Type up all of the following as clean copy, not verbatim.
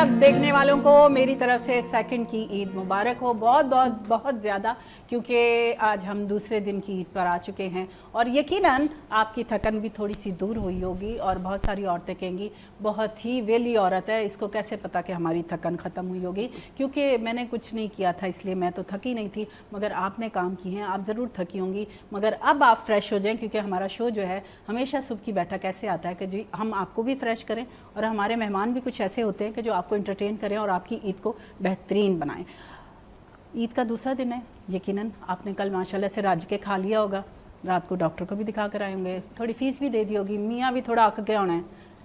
सब देखने वालों को मेरी तरफ से सेकंड की ईद मुबारक हो, बहुत बहुत बहुत ज़्यादा, क्योंकि आज हम दूसरे दिन की ईद पर आ चुके हैं और यकीनन आपकी थकन भी थोड़ी सी दूर हुई होगी। और बहुत सारी औरतें कहेंगी बहुत ही वेली औरत है, इसको कैसे पता कि हमारी थकन ख़त्म हुई होगी, क्योंकि मैंने कुछ नहीं किया था इसलिए मैं तो थकी नहीं थी, मगर आपने काम किए हैं, आप ज़रूर थकी होंगी। मगर अब आप फ्रेश हो जाएं, क्योंकि हमारा शो जो है हमेशा सुबह की बैठक ऐसे आता है कि जी हम आपको भी फ्रेश करें और हमारे मेहमान भी कुछ ऐसे होते हैं कि जो आपको इंटरटेन करें और आपकी ईद को बेहतरीन बनाएं। ईद का दूसरा दिन है, यकीनन आपने कल माशाल्लाह से राज के खा लिया होगा, रात को डॉक्टर को भी दिखा कर आए होंगे, थोड़ी फीस भी दे दी होगी, मियाँ भी थोड़ा अक गया होना है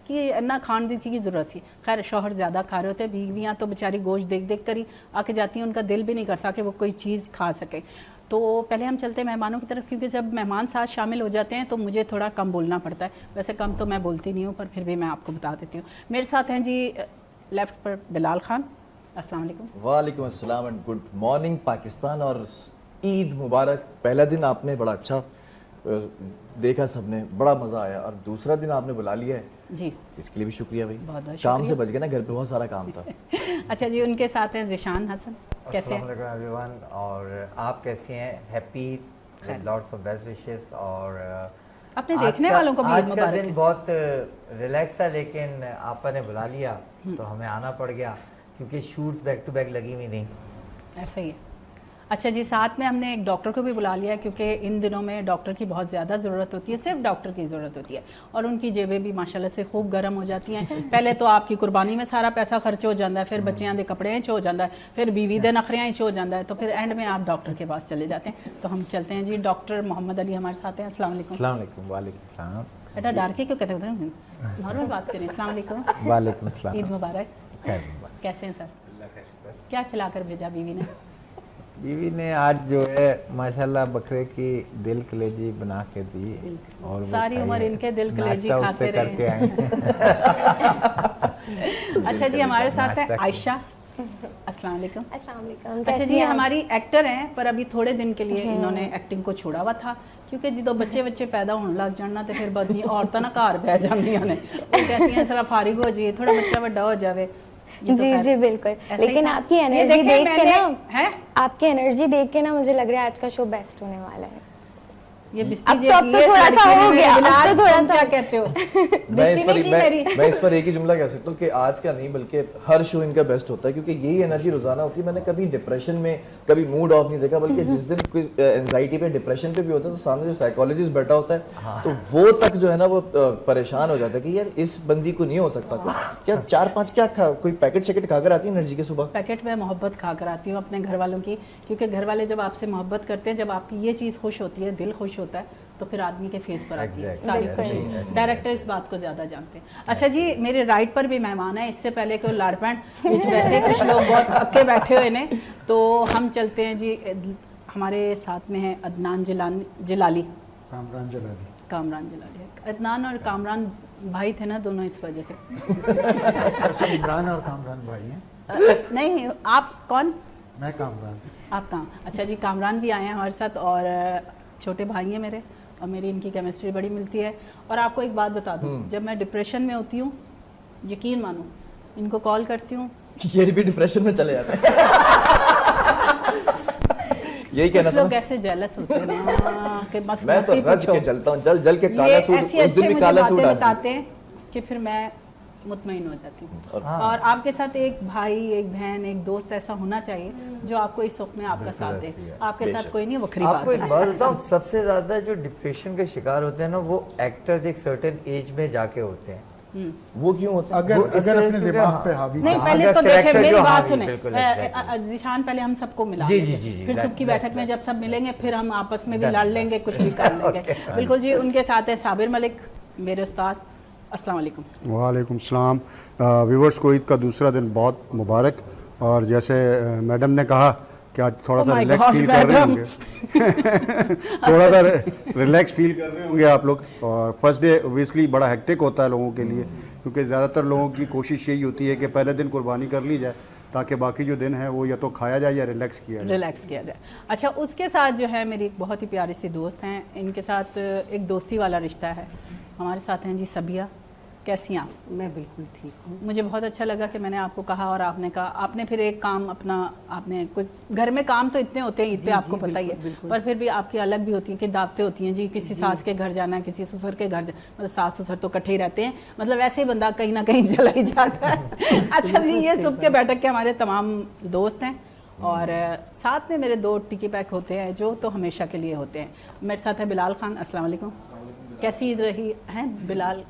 कि इन्ना खान दी की ज़रूरत थी। खैर शौहर ज़्यादा खा रहे होते हैं, बीवियाँ तो बेचारी गोश्त देख देख कर ही अक जाती हैं, उनका दिल भी नहीं करता कि वो कोई चीज़ खा सके। तो पहले हम चलते हैं मेहमानों की तरफ, क्योंकि जब मेहमान साथ शामिल हो जाते हैं तो मुझे थोड़ा कम बोलना पड़ता है। वैसे कम तो मैं बोलती नहीं हूँ, पर फिर भी मैं आपको बता देती हूँ। मेरे साथ हैं जी लेफ़्ट पर बिलाल खान, अस्सलाम वालेकुम। वालेकुम अस्सलाम एंड गुड मॉर्निंग पाकिस्तान और ईद मुबारक। पहला दिन आपने बड़ा अच्छा देखा, सबने बड़ा मज़ा आया, और दूसरा दिन आपने बुला लिया है जी, इसके लिए भी शुक्रिया भाई। बहुत बहुत काम से बच गए ना, घर पे बहुत सारा काम था। अच्छा जी, उनके साथ हैं ज़िशान हसन, कैसे हैं? अस्सलाम वालेकुम एवरीवन, और आप कैसी हैं? Happy with lots of best wishes. और अपने देखने वालों को भी ईद आज का मुबारक दिन है। बहुत रिलैक्स है, लेकिन आपा ने बुला लिया तो हमें आना पड़ गया, क्योंकि शूट बैक टू बैक लगी हुई नहीं। ऐसा ही है। अच्छा जी, साथ में हमने एक डॉक्टर को भी बुला लिया, क्योंकि इन दिनों में डॉक्टर की बहुत ज़्यादा ज़रूरत होती है, सिर्फ डॉक्टर की ज़रूरत होती है, और उनकी जेबें भी माशाल्लाह से खूब गर्म हो जाती हैं। पहले तो आपकी कुर्बानी में सारा पैसा खर्च हो जाता है, फिर बच्चियां दे कपड़े हो जाता है, फिर बीवी दे नखरियाँ हो जाता है, तो फिर एंड में आप डॉक्टर के पास चले जाते हैं। तो हम चलते हैं जी, डॉक्टर मोहम्मद अली हमारे साथ हैं। अस्सलाम वालेकुम। अस्सलाम वालेकुम। वालेकुम सलाम। बेटा डर के क्यों कहते हैं, नॉर्मल बात करें। अस्सलाम वालेकुम, वालेकुम सलाम। ईद मुबारक। खैर मुबारक। कैसे हैं सर? क्या खिलाकर भेजा बीवी ने? बीवी ने आज जो है माशाल्लाह बकरे की दिल कलेजी बना के दी, और वो सारी खाई उम्र है। इनके दिल कलेजी नाश्ता खाते उससे रहे। करके आए हैं। अच्छा जी, हमारे साथ है नाश्ता आयशा, अस्सलाम वालेकुम। अस्सलाम वालेकुम। अच्छा कैसी जी, हैं आप? हमारी एक्टर हैं, पर अभी थोड़े दिन के लिए इन्होंने एक्टिंग को छोड़ा हुआ था, क्योंकि जो बच्चे पैदा होने लग जाना तो फिर बच्ची औरतां ना घर बह जांदियां ने, वो कहती हैं जरा फारिग हो जाइए, थोड़ा बच्चा बड़ा हो जावे। ये तो जी खैर जी बिल्कुल, ऐसा ही लेकिन था। आपकी ये एनर्जी देखें, देख के मैंने- ना है आपकी एनर्जी देख के ना मुझे लग रहा है आज का शो बेस्ट होने वाला है। ये बिस्ती अब जे तो- अब की तो है, थोड़ा सा लड़की हो ने गया, अब बिलाल, तो थोड़ा तुम सा- क्या कहते हो? बिस्ती नहीं की मेरी। मैं इस पर एक ही जुमला कह सकता हूँ कि आज का नहीं बल्कि हर शो इनका बेस्ट होता है, क्योंकि यही एनर्जी रोजाना होती है। मैंने कभी डिप्रेशन में कभी मूड ऑफ नहीं देखा, बल्कि जिस दिन कोई एंजाइटी पे डिप्रेशन पे भी होता है तो सामने जो साइकोलॉजिस्ट बैठा होता है तो वो तक जो है ना वो परेशान हो जाता है कि यार इस बंदी को नहीं हो सकता। क्या 4-5 क्या कोई पैकेट शैकेट खाकर आती है एनर्जी के सुबह? पैकेट में मोहब्बत खा कर आती हूँ अपने घर वालों की, क्योंकि घर वाले जब आपसे मोहब्बत करते हैं, जब आपकी ये चीज़ खुश होती है, दिल खुश होता है, तो फिर आदमी के फेस पर आती है सारी बिल्कुल। खुशी। डायरेक्टर इस बात को ज़्यादा जानते हैं। अच्छा जी, मेरे राइट पर भी मेहमान है, इससे पहले कोई लाड़पैंट बीच वैसे कुछ लोग बहुत अक्के बैठे हुए ने, तो हम चलते हैं जी। हमारे साथ में है अदनान जिलाली, कामरान जलाली। कामरान जिलाली। अदनान और कामरान भाई थे ना दोनों, इस वजह से। वैसे इमरान और कामरान भाई हैं। नहीं, आप कौन? मैं कामरान। आप कहाँ? अच्छा जी, कामरान भी आए हैं हमारे साथ, और छोटे भाई हैं मेरे, और मेरी इनकी केमिस्ट्री बड़ी मिलती है। और आपको एक बात बता दूं, जब मैं डिप्रेशन में होती हूँ, यकीन मानो, इनको कॉल करती हूँ, ये भी डिप्रेशन में चले जाते हैं। यही कहना कुछ था लोग ना। ऐसे जेलस होते हैं ना कि बस मैं तो मत ही रज पूछो। के चलता हूँ, जल के काला ये सूट, ऐसी उस दिन भी मुझे काला सूट बातें आ बताते हैं कि फिर मैं मुतमईन हो जाती हूँ। और आपके साथ एक भाई, एक बहन, एक दोस्त ऐसा होना चाहिए जो आपको इस वक्त में आपका साथ दे। आपके साथ कोई नहीं, वक्री बात आपको एक है। बात बताऊं, सबसे ज्यादा जो डिप्रेशन के शिकार होते हैं ना, वो एक्टर्स एक सर्टेन एज में जाके होते हैं। वो क्यों होता है? अगर वो अगर इससे अपने क्योंकि दिमाग हाँ, पे हावी नहीं, हाँ, पहले अगर तो देखें, character मेरी जो बात हाँ, सुने। बिल्कुल, exactly। जिशान, पहले हम सबको मिला जी, दें। जी, जी, फिर सुबह की exactly, बैठक में जब सब मिलेंगे, फिर हम आपस में भी Done, लड़ done। लेंगे, कुछ भी कर लेंगे। Okay। बिल्कुल जी। उनके साथ है साबिर मलिक, मेरे उस्ताद। अस्सलाम वालेकुम। वालेकुम सलाम। व्यूवर्स को ईद का दूसरा दिन बहुत मुबारक। और जैसे मैडम ने कहा कि आज थोड़ा Oh सा my रिलैक्स God, फील कर रहे madam। होंगे। थोड़ा सा रिलैक्स फील कर रहे होंगे आप लोग। और फर्स्ट डे ओबियसली बड़ा हेक्टिक होता है लोगों के लिए, क्योंकि ज़्यादातर लोगों की कोशिश यही होती है कि पहले दिन कुर्बानी कर ली जाए, ताकि बाकी जो दिन है वो या तो खाया जाए या रिलैक्स किया जाए। रिलैक्स किया जाए। अच्छा, उसके साथ जो है मेरी एक बहुत ही प्यारी सी दोस्त हैं, इनके साथ एक दोस्ती वाला रिश्ता है। हमारे साथ हैं जी सबिया, कैसी हैं आप? मैं बिल्कुल ठीक हूँ। मुझे बहुत अच्छा लगा कि मैंने आपको कहा और आपने कहा, आपने फिर एक काम अपना, आपने कोई घर में काम तो इतने होते हैं ईद पे, आपको पता ही है, पर फिर भी आपकी अलग भी होती हैं कि दावतें होती हैं जी, किसी सास के घर जाना, किसी ससुर के घर मतलब सास ससुर तो इकट्ठे ही रहते हैं, मतलब ऐसे ही बंदा कहीं ना कहीं चला ही जाता है। अच्छा जी, ये सुबह के बैठक के हमारे तमाम दोस्त हैं और साथ में मेरे 2 टिकी पैक होते हैं जो तो हमेशा के लिए होते हैं। मेरे साथ है बिलाल खान। अस्सलाम वालेकुम। कैसी ईद रही है बिलाल?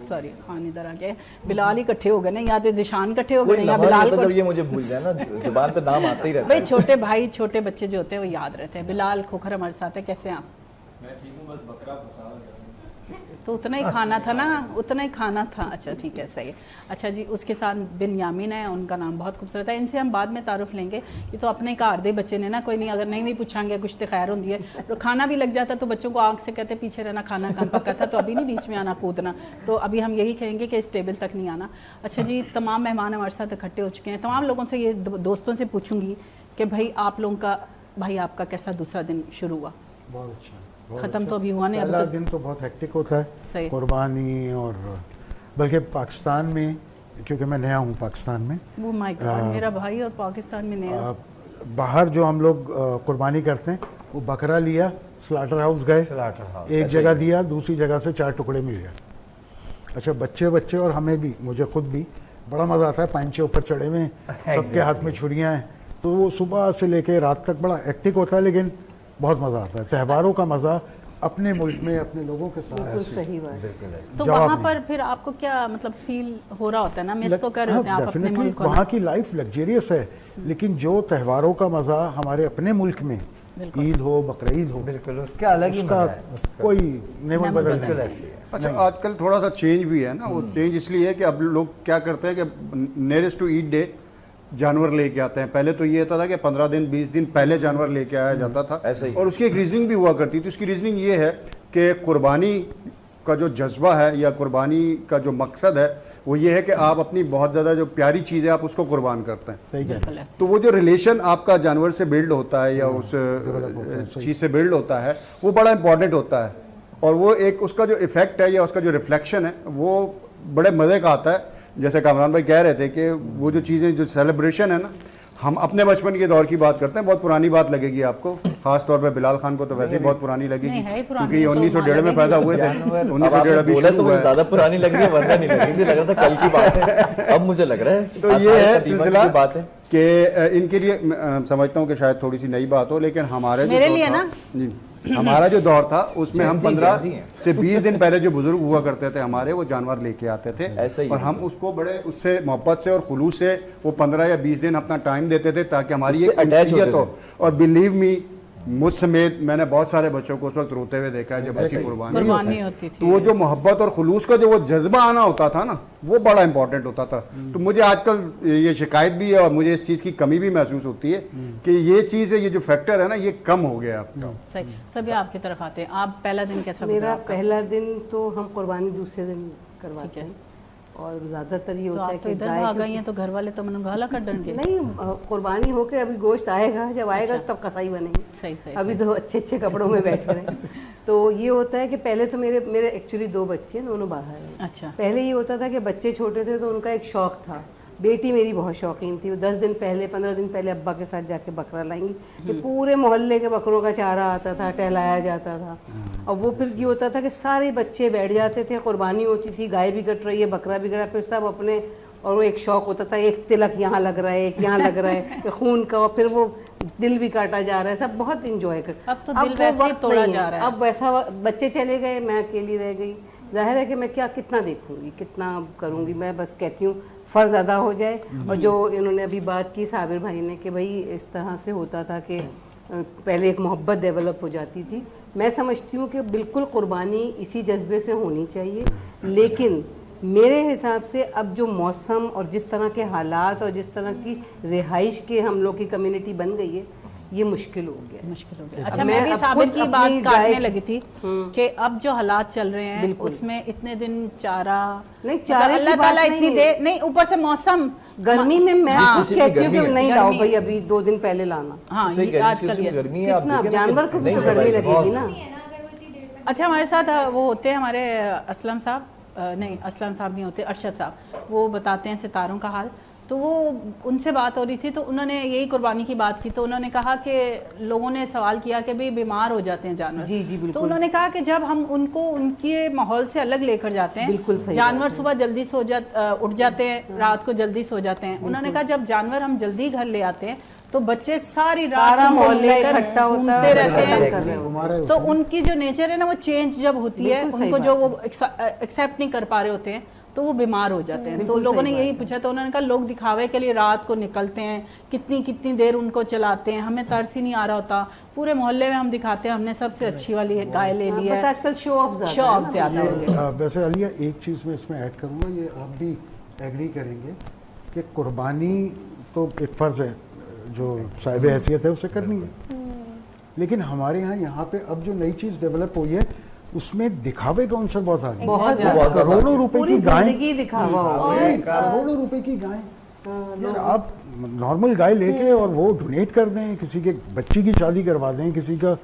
सॉरी खान इधर आ गए, बिलाल ही इकट्ठे हो गए ना, या तो जिशान इकट्ठे हो गए या बिलाल को, जब ये मुझे भूल जाए ना, जुबान पे नाम आता ही रहता भाई है। छोटे भाई छोटे बच्चे जो होते हैं वो याद रहते हैं। बिलाल खोखर हमारे साथ है, कैसे हैं आप? मैं ठीक हूँ, बस बकरा फंसा हुआ है। तो उतना ही खाना था ना, उतना ही खाना था। अच्छा ठीक है, सही है। अच्छा जी, उसके साथ बिन यामिन है, उनका नाम बहुत खूबसूरत है, इनसे हम बाद में तारुफ लेंगे। ये तो अपने घर दे बच्चे ने ना, कोई नहीं, अगर नहीं भी पूछांगे कुछ तो खैर होंगी है। तो खाना भी लग जाता तो बच्चों को आँख से कहते पीछे रहना, खाना कम पका था, तो अभी नहीं बीच में आना कूदना, तो अभी हम यही कहेंगे कि इस टेबल तक नहीं आना। अच्छा जी, तमाम मेहमान हमारे साथ इकट्ठे हो चुके हैं। तमाम लोगों से ये दोस्तों से पूछूंगी कि भाई आप लोगों का, भाई आपका कैसा दूसरा दिन शुरू हुआ? बहुत अच्छा, खत्म तो अभी हुआ नहीं, पहला अभी तो दिन तो बहुत हेक्टिक होता सही। है, कुर्बानी, और बल्कि पाकिस्तान में, क्योंकि मैं नया हूँ पाकिस्तान में, वो माय गॉड, मेरा भाई और पाकिस्तान में नया। बाहर जो हम लोग कुर्बानी करते हैं, वो बकरा लिया, स्लाटर हाउस गए, स्लाटर हाउस एक जगह दिया, दूसरी जगह से 4 टुकड़े मिल गए। अच्छा, बच्चे और हमें भी, मुझे खुद भी बड़ा मज़ा आता है, पांचे ऊपर चढ़े हुए हैं, सबके हाथ में छुरियाँ हैं, तो वो सुबह से लेके रात तक बड़ा हेक्टिक होता है, लेकिन बहुत मज़ा आता है। त्योहारों का मज़ा अपने मुल्क में अपने लोगों के साथ बिल्कुल सही बात। तो जवाब वहाँ नहीं। पर फिर आपको क्या मतलब फील हो रहा होता है ना, मिस तो कर रहे होते हैं आप अपने डेफिनेटली मुल्क को ना? वहाँ की लाइफ लग्जरियस है, लेकिन जो त्योहारों का मज़ा हमारे अपने मुल्क में, ईद हो, बकरीद हो, बिल्कुल उसका अलग ही उसका मजा है। कोई नेवर बदल बिल्कुल नहीं। ऐसी है। अच्छा, आजकल थोड़ा सा चेंज भी है ना, वो चेंज इसलिए है कि अब लोग क्या करते हैं कि नियरेस्ट टू ईद डे जानवर लेके आते हैं। पहले तो ये होता था कि 15 दिन 20 दिन पहले जानवर लेके आया जाता था, ऐसे ही। और उसकी एक रीजनिंग भी हुआ करती थी। उसकी रीजनिंग ये है कि कुर्बानी का जो जज्बा है या कुर्बानी का जो मकसद है, वो ये है कि आप अपनी बहुत ज़्यादा जो प्यारी चीज़ है आप उसको कुर्बान करते हैं। सही कह रहे बिल्कुल ऐसे। तो वो जो रिलेशन आपका जानवर से बिल्ड होता है या उस सही। चीज़ से बिल्ड होता है, वो बड़ा इंपॉर्टेंट होता है, और वो एक उसका जो इफेक्ट है या उसका जो रिफ्लेक्शन है वो बड़े मज़े का आता है। जैसे कामरान भाई कह रहे थे कि वो जो चीज़ें, जो सेलिब्रेशन है ना, हम अपने बचपन के दौर की बात करते हैं, बहुत पुरानी बात लगेगी आपको, खास तौर पे बिलाल खान को तो वैसे ही बहुत पुरानी लगेगी, नहीं, है ही पुरानी, क्योंकि ये तो 1901 में लगेगी। पैदा हुए थे। अब 1901 आपने अभी बोला शुरू तो हुआ मुझे है। ज्यादा पुरानी लग रही है, वरना नहीं लग रही, मुझे लग रहा था कल की बात है, अब मुझे लग रहा है तो ये है कदीमा सिलसिला की बात है। कि इनके लिए समझता हूँ कि शायद थोड़ी सी नई बात हो, लेकिन हमारे जो मेरे दौर लिए था- ना? जी, हमारा जो दौर था उसमें हम Gen Z 15 हैं। से 20 दिन पहले जो बुजुर्ग हुआ करते थे हमारे, वो जानवर लेके आते थे, ऐसा ही और हम उसको बड़े उससे मोहब्बत से और खुलूस से वो 15 या 20 दिन अपना टाइम देते थे ताकि हमारी उससे एक attach होते इंसानियत हो। थे। और बिलीव मी, मुझ समेत मैंने बहुत सारे बच्चों को उस वक्त रोते हुए देखा है जब ऐसी कुर्बानी कुर्बानी होती थी। तो वो जो मोहब्बत और खुलूस का जो वो जज्बा आना होता था ना, वो बड़ा इंपॉर्टेंट होता था। तो मुझे आजकल ये शिकायत भी है और मुझे इस चीज़ की कमी भी महसूस होती है कि ये चीज़ है, ये जो फैक्टर है ना, ये कम हो गया अब। सही। सभी आपकी तरफ आते हैं। आप पहला दिन कैसा गुजरा मेरा आपका? पहला दिन तो हम कुर्बानी दूसरे दिन करवाते ठीक है। हैं, और ज़्यादातर ये तो होता है आप तो कि इधर गाय आ की- गई हैं तो घर वाले तो मैंने गाला कर डंगे। नहीं, कुर्बानी होके अभी गोश्त आएगा, जब आएगा अच्छा। तब कसाई बनेंगे। सही सही अभी सही। तो अच्छे अच्छे कपड़ों में बैठे हैं। तो ये होता है कि पहले तो मेरे एक्चुअली 2 बच्चे हैं, दोनों बाहर हैं। अच्छा। पहले ये होता था कि बच्चे छोटे थे तो उनका एक शौक था, बेटी मेरी बहुत शौकीन थी, वो 10 दिन पहले 15 दिन पहले अब्बा के साथ जाके बकरा लाएंगी, कि पूरे मोहल्ले के बकरों का चारा आता था, टहलाया जाता था, और वो फिर ये होता था कि सारे बच्चे बैठ जाते थे, कुर्बानी होती थी, गाय भी कट रही है, बकरा भी कट रहा है, फिर सब अपने, और वो एक शौक होता था, एक तिलक यहाँ लग रहा है, एक यहाँ लग रहा है, कि खून का, और फिर वो दिल भी काटा जा रहा है, सब बहुत इंजॉय कर। अब तो दिल वो वैसे ही वक्त तोड़ा नहीं जा रहा है। अब वैसा बच्चे चले गए, मैं अकेली रह गई, जाहिर है कि मैं कितना देखूंगी, कितना करूंगी। मैं बस कहती हूँ फ़र्ज़ अदा हो जाए। और जो इन्होंने अभी बात की साबिर भाई ने कि भाई इस तरह से होता था कि पहले एक मोहब्बत डेवलप हो जाती थी, मैं समझती हूँ कि बिल्कुल कुर्बानी इसी जज्बे से होनी चाहिए, लेकिन मेरे हिसाब से अब जो मौसम और जिस तरह के हालात और जिस तरह की रिहाइश के हम लोग की कम्युनिटी बन गई है, ये मुश्किल हो गया। मुश्किल हो गया। अब अच्छा, मैं मैं भी अब साबिर खुद की अपनी बात काटने गाय- लगी थी कि अब जो हालात चल रहे हैं बिल्कुल। उसमें इतने दिन चारा नहीं, मतलब चारे की अल्लाह बात ताला नहीं इतनी है। देर नहीं, ऊपर से मौसम गर्मी में मैं हाँ, खुद कहती हूँ कि गर्मी है। नहीं लाओ गर्मी भाई, है। अभी 2 दिन पहले लाना। हाँ, सही ये कह रही आज है, कर इसमें दिया। गर्मी है, आप कितना देखें ना जानवर कि को नहीं तो गर्मी survive लगेगी बहुत। ना। अच्छा, हमारे साथ वो होते हैं हमारे असलम साहब, नहीं असलम साहब नहीं होते, अरशद साहब, वो बताते हैं सितारों का हाल। तो वो उनसे बात हो रही थी तो उन्होंने यही कुर्बानी की बात की। तो उन्होंने कहा कि लोगों ने सवाल किया कि भाई बीमार हो जाते हैं जानवर। जी, जी, बिल्कुल। तो उन्होंने कहा कि जब हम उनको उनके माहौल से अलग लेकर जाते हैं, बिल्कुल सही जानवर सुबह जल्दी उठ जाते हैं, रात को जल्दी सो जाते हैं। उन्होंने कहा जब जानवर हम जल्दी घर ले आते हैं तो बच्चे सारी रात सारा उनको मोहल्ला लेकर इकट्ठा होता घूमते है, रहते हैं। कर रहे हो। हमारे तो उनकी जो नेचर है ना वो चेंज जब होती है, बिल्कुल सही उनको जो बात वो एक्सेप्ट नहीं कर पा रहे होते हैं तो वो बीमार हो जाते हैं। तो बिल्कुल लोगों सही ने यही बात पूछा, तो उन्होंने कहा लोग दिखावे के लिए रात को निकलते हैं, कितनी कितनी देर उनको चलाते हैं, हमें तरस ही नहीं आ रहा होता। पूरे मोहल्ले में हम दिखाते हैं हमने सबसे अच्छी वाली गाय ले ली बस है। आजकल शो ऑफ शो ऑफ ज्यादा हो गया। वैसे अलिया एक चीज़ मैं इसमें ऐड करूँगा, ये आप भी एग्री करेंगे कि कुर्बानी तो एक फ़र्ज़ है जो साहिब हैसियत है उसे करनी है, लेकिन हमारे यहाँ पे अब जो नई चीज़ डेवलप हुई है उसमें दिखावे का अंश बहुत आ गया। बहुत ज्यादा। करोड़ों रुपए पूरी की गाय, जिंदगी दिखावा हो गया। करोड़ों रुपए की गाय, यार आप नॉर्मल गाय लेके और वो डोनेट कर दें, किसी के बच्ची की शादी करवा दें, किसी का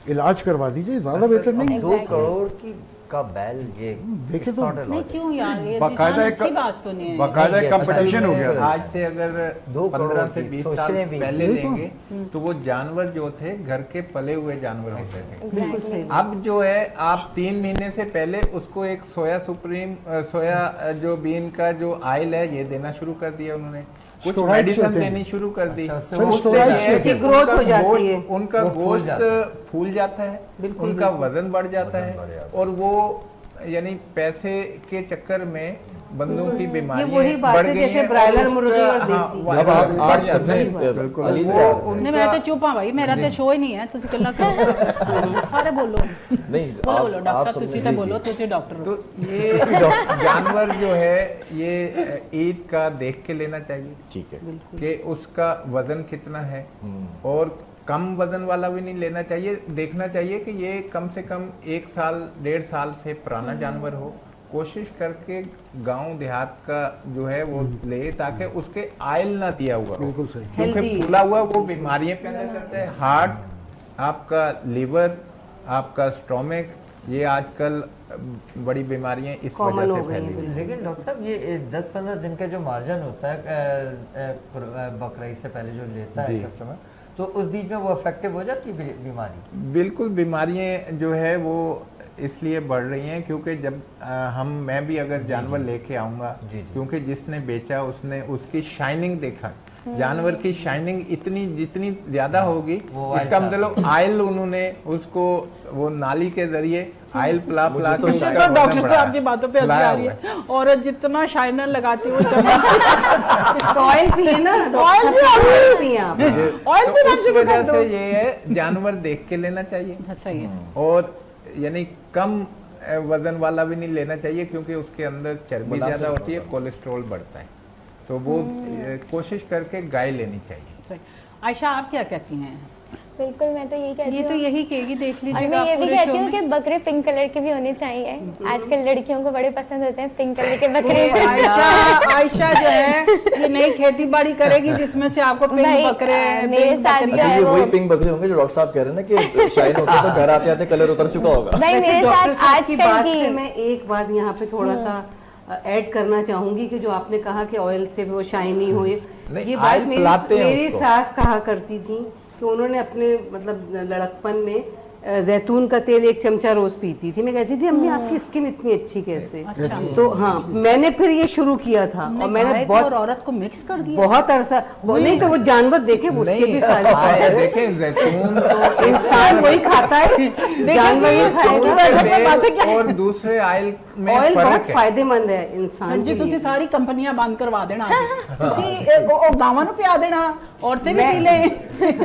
इलाज करवा दीजिए, ज़्यादा बेहतर नहीं? 2 करोड़ की का बैल, ये देखे it's तो- not a नहीं lot. क्यों यार, ये बाकायदा अच्छी बात तो नहीं है। बाकायदा नहीं, एक कंपटीशन हो ये गया। आज से अगर 2 15 करोड़ से की 20 साल सोचने भी। पहले वही तो। लेंगे तो वो जानवर जो थे घर के पले हुए जानवर होते थे। बिल्कुल सही। अब जो है आप 3 महीने से पहले उसको एक सोया सुप्रीम सोया जो बीन का जो आयल है ये देना शुरू कर दिया उन्होंने, कुछ स्टेरॉइड्स मेडिसिन होते हैं। देनी शुरू कर दी। अच्छा, तो उससे स्टेरॉइड्स ये है होते कि हैं। ग्रोथ उनका हो जाती गोश्त- है। उनका वो फूल गोश्त जाता है। फूल जाता है, बिल्कुल, उनका बिल्कुल। वजन बढ़ जाता है, बढ़ जाता है। और वो यानी पैसे के चक्कर में बंदों की बीमारियां वही बात बढ़ है, गई जैसे हैं, ब्रायलर और मुर्गी उसका- और हाँ, देसी। वायरस अब आप बढ़ जाता है। बिल्कुल और अली वो साहब, उनका- नहीं मैं तो चुप हाँ भाई, मेरा तो शो ही नहीं है, तुसी कल्ला करो सारे बोलो नहीं बोलो आप- बोलो आप डॉक्टर साहब, समझ तुसी तो लीजिए। बोलो, तुसी डॉक्टर हो। तो ये जानवर जो है ये ईद का देख के लेना चाहिए ठीक है। कि उसका वजन कितना है, और कम वजन वाला भी नहीं लेना चाहिए। देखना चाहिए कि ये कम से कम 1 साल 1.5 साल से पुराना जानवर हो। कोशिश करके गांव देहात का जो है वो ले, ताकि उसके आयल ना दिया हुआ हो, बिल्कुल सही। क्योंकि Healthy। फूला हुआ वो बीमारियां पैदा करता है। हार्ट, आपका लीवर, आपका स्टोमक, ये आजकल बड़ी बीमारियां इस Common वजह हो से गई हैं, फैली बिल्कुल। हैं। लेकिन डॉक्टर साहब ये 10-15 दिन का जो मार्जिन होता है बकरा ईद से पहले जो लेता है जी। कस्टमर, तो उस बीच में वो अफेक्टिव हो जाती है बीमारी? बिल्कुल, बीमारियां जो है वो इसलिए बढ़ रही हैं क्योंकि जब मैं भी अगर जानवर लेके आऊंगा, जी, जी। क्योंकि जिसने बेचा उसने उसकी शाइनिंग देखा, जानवर की शाइनिंग इतनी जितनी ज्यादा होगी, वो इसका आयल मतलब आयल उन्होंने उसको वो नाली के जरिए आयल पिला पिला के मुझे उसका तो वजन डॉक्टर बढ़ाया। साहब की बातों पे हंसी लाया आ रही हुआ है, औरत जितना शाइनर लगाती है वो चमक ऑयल पिए ना, ऑयल भी ऑयल पिए आप। ऑयल तो भी रख उस के वजह कर दो। से ये है जानवर देख के लेना चाहिए, अच्छा ये और यानी कम वजन वाला भी नहीं लेना चाहिए क्योंकि उसके अंदर चर्बी मुनासिब ज्यादा होती है, होगा। कोलेस्ट्रॉल बढ़ता है। तो वो कोशिश करके गाय लेनी चाहिए। आयशा आप क्या कहती हैं? बिल्कुल, मैं तो यही कहती ये तो हूँ। यही कहेगी, देख और लीजिएगा मैं आप ये भी पूरे कहती शो हूँ में। कि बकरे पिंक कलर के भी होने चाहिए। आजकल लड़कियों को बड़े पसंद होते हैं पिंक कलर के ये बकरे। आयशा जो है ये नई खेती बाड़ी करेगी जिसमें से आपको पिंक भाई, बकरे मेरे पिंक साथ बकरी- जो अच्छा है ये वो- वही पिंक बकरे होंगे जो डॉक्टर साहब कह रहे हैं ना कि शाइन होते तो घर आते आते कलर उतर चुका होगा। भाई वैसे मेरे डॉक्टर साथ साहब की आजकल बात की से मैं एक बात यहाँ पे थोड़ा सा ऐड करना चाहूंगी कि जो आपने कहा कि ऑयल से वो शाइनी हो, ये नहीं, बात ऑयल पिलाते हैं मेरी उसको। सास कहा करती थी कि उन्होंने अपने मतलब लड़कपन में जैतून का तेल 1 चमचा रोज पीती थी। मैं कहती थी अम्मी आपकी स्किन इतनी अच्छी कैसे? अच्छा। तो हाँ, मैंने फिर ये शुरू किया था और मैंने गाय को बहुत और औरत को मिक्स कर दिया। बहुत अरसा नहीं तो वो जानवर देखे उसके भी नहीं, सारे आए, देखें जैतून तो इंसान वही खाता है, जानवर ये नहीं सूट खाएगा। वैसे में बातें क्या- और दूसरे ऑयल में ऑयल बहुत फर्क है। फायदेमंद है इंसान सर जी के ਤੁਸੀਂ लिए। ਸਾਰੀ ਕੰਪਨੀਆਂ ਬੰਦ ਕਰਵਾ ਦੇਣਾ ਤੁਸੀਂ ਉਹ ਗਾਵਾਂ ਨੂੰ ਪਿਆ ਦੇਣਾ, औरतें भी पी लें,